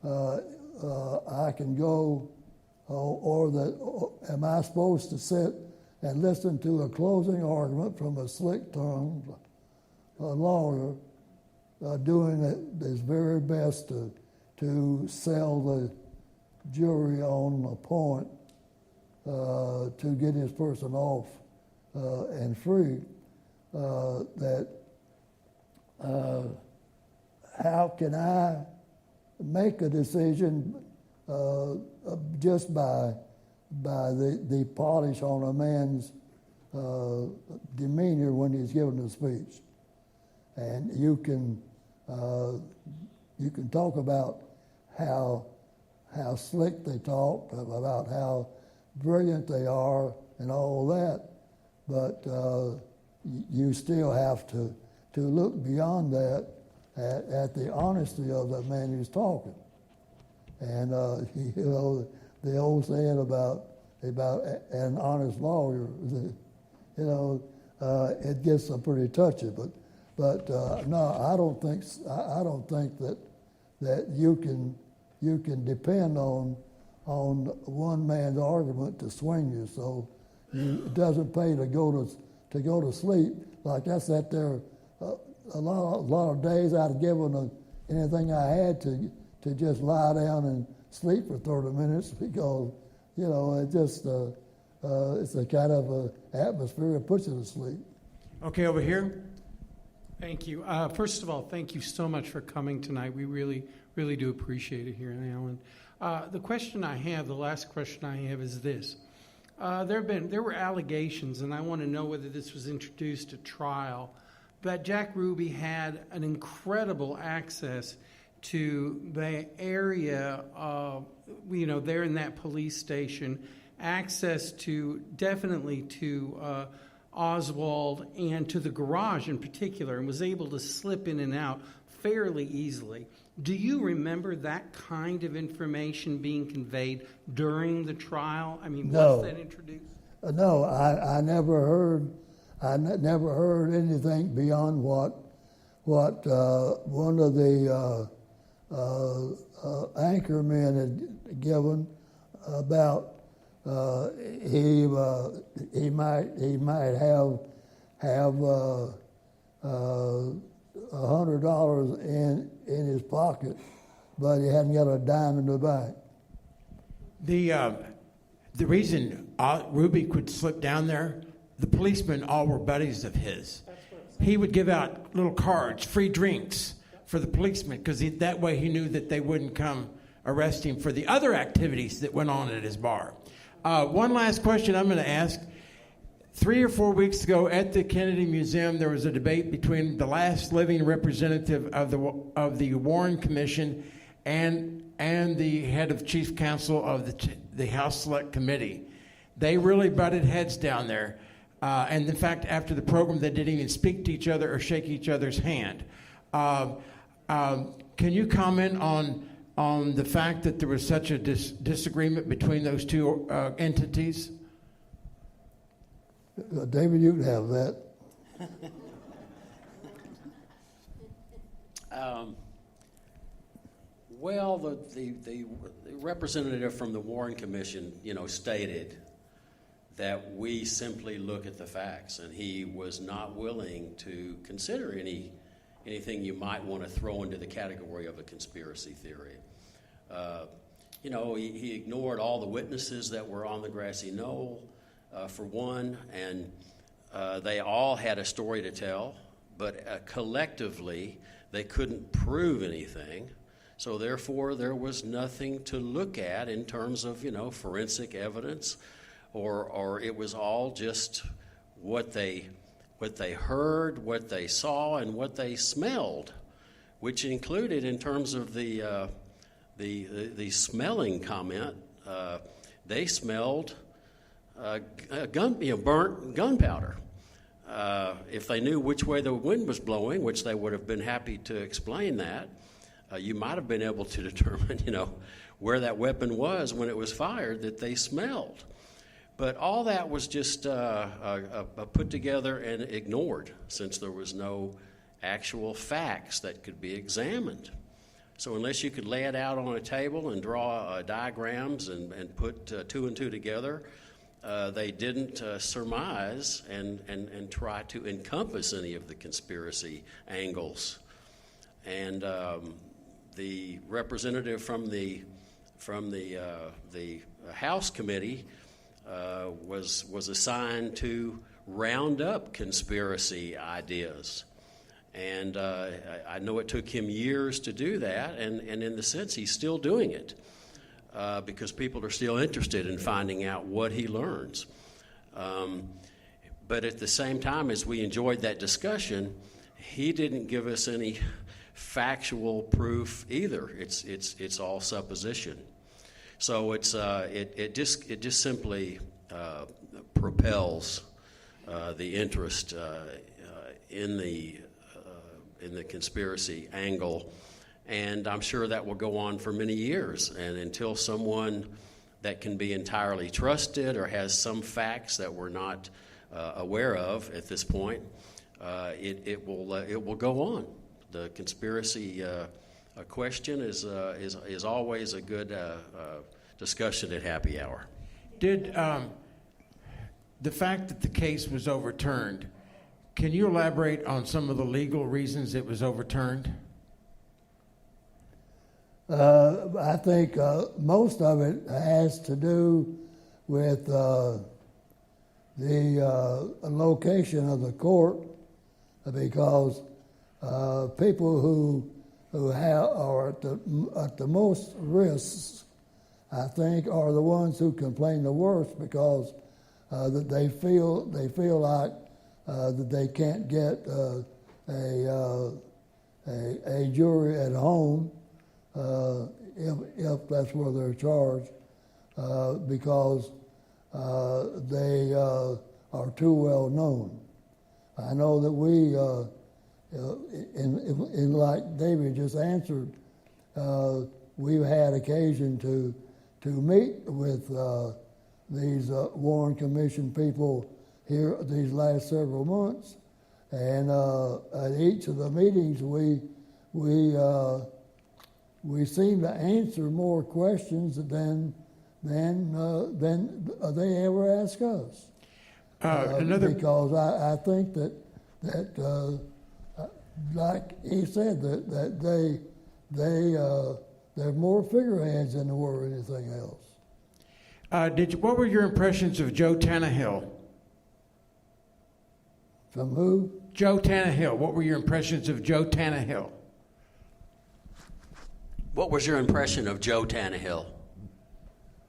I can go, am I supposed to sit and listen to a closing argument from a slick-tongued lawyer doing his very best to sell the jury on a point to get his person off and free, how can I make a decision just by the polish on a man's demeanor when he's giving a speech. And you can talk about how slick they talk, about how brilliant they are, and all that, but you still have to look beyond that at the honesty of the man who's talking. And you know, the old saying about an honest lawyer, you know, it gets pretty touchy. But no, I don't think that you can depend on one man's argument to swing you. So it doesn't pay to go to sleep. Like I sat there a lot of days. I'd given anything I had to just lie down and sleep for 30 minutes because, you know, it just it's a kind of a atmosphere that puts you to sleep. Okay, over here. Thank you. First of all, thank you so much for coming tonight. We really, really do appreciate it here in Allen. The last question I have is this. There were allegations, and I want to know whether this was introduced at trial, that Jack Ruby had an incredible access to the area, there in that police station, access to definitely to Oswald and to the garage in particular, and was able to slip in and out fairly easily. Do you remember that kind of information being conveyed during the trial? I mean, No. was that introduced? No, I never heard. Never heard anything beyond what one of the anchormen had given about he might have $100 in his pocket, but he hadn't got a dime in the bank. The reason Ruby could slip down there, the policemen all were buddies of his. He would give out little cards, free drinks for the policemen, because that way he knew that they wouldn't come arrest him for the other activities that went on at his bar. One last question I'm going to ask. 3 or 4 weeks ago at the Kennedy Museum, there was a debate between the last living representative of the Warren Commission and the head of chief counsel of the House Select Committee. They really butted heads down there. And in fact, after the program, they didn't even speak to each other or shake each other's hand. Can you comment on the fact that there was such a disagreement between those two entities? David, you can have that. Well, the representative from the Warren Commission, stated that we simply look at the facts, and he was not willing to consider anything you might want to throw into the category of a conspiracy theory. He ignored all the witnesses that were on the grassy knoll, for one, and they all had a story to tell, but collectively they couldn't prove anything. So therefore, there was nothing to look at in terms of, forensic evidence, or it was all just what they heard, what they saw, and what they smelled, which included, in terms of the smelling comment, they smelled burnt gunpowder. If they knew which way the wind was blowing, which they would have been happy to explain that, you might have been able to determine, where that weapon was when it was fired that they smelled. But all that was just put together and ignored, since there was no actual facts that could be examined. So unless you could lay it out on a table and draw diagrams and put two and two together, they didn't surmise and try to encompass any of the conspiracy angles. And the representative from the House committee was assigned to round up conspiracy ideas. And I know it took him years to do that, and in the sense he's still doing it because people are still interested in finding out what he learns. But at the same time, as we enjoyed that discussion, he didn't give us any factual proof either. It's all supposition. So it just simply propels the interest in the conspiracy angle, and I'm sure that will go on for many years. And until someone that can be entirely trusted or has some facts that we're not aware of at this point, it will go on. The conspiracy question is always a good discussion at happy hour. Did the fact that the case was overturned, can you elaborate on some of the legal reasons it was overturned? I think most of it has to do with the location of the court, because people who are at the most risks, I think, are the ones who complain the worst, because that they feel like that they can't get a jury at home if that's where they're charged, because they are too well known. I know that we, in like David just answered, we've had occasion to meet with these Warren Commission people here these last several months, and at each of the meetings we seem to answer more questions than they ever ask us. Because I think that like he said, that they're more figureheads than they were anything else. What were your impressions of Joe Tannehill? From who? Joe Tannehill. What were your impressions of Joe Tannehill? What was your impression of Joe Tannehill?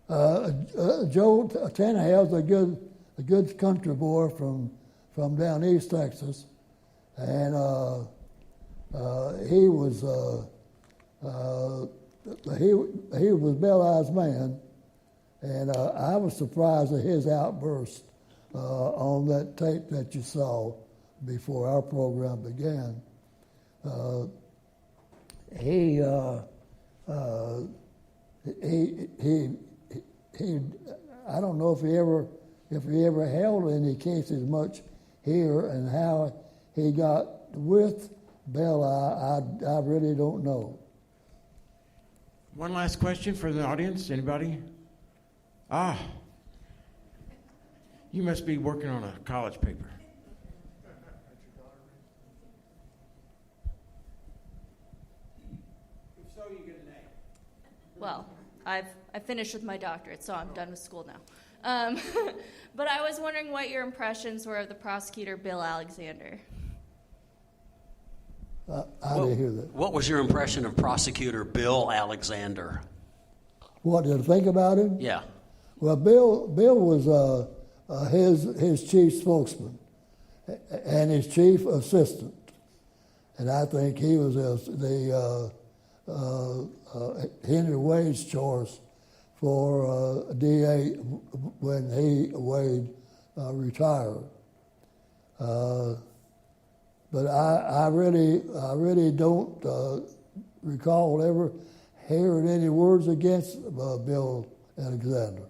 Joe Tannehill's a good country boy from down East Texas, and he was Bill Eye's man, and I was surprised at his outburst on that tape that you saw before our program began. He I don't know if he ever held any cases much here, and how he got with Bill I really don't know. One last question for the audience. Anybody? You must be working on a college paper. If so, you get an A. Well, I finished with my doctorate, so I'm done with school now. But I was wondering what your impressions were of the prosecutor, Bill Alexander. I didn't hear that. What was your impression of prosecutor Bill Alexander? What did I think about him? Yeah. Well, Bill was his chief spokesman and his chief assistant, and I think he was the Henry Wade's choice for DA when Wade retired. But I really don't recall ever hearing any words against Bill Alexander.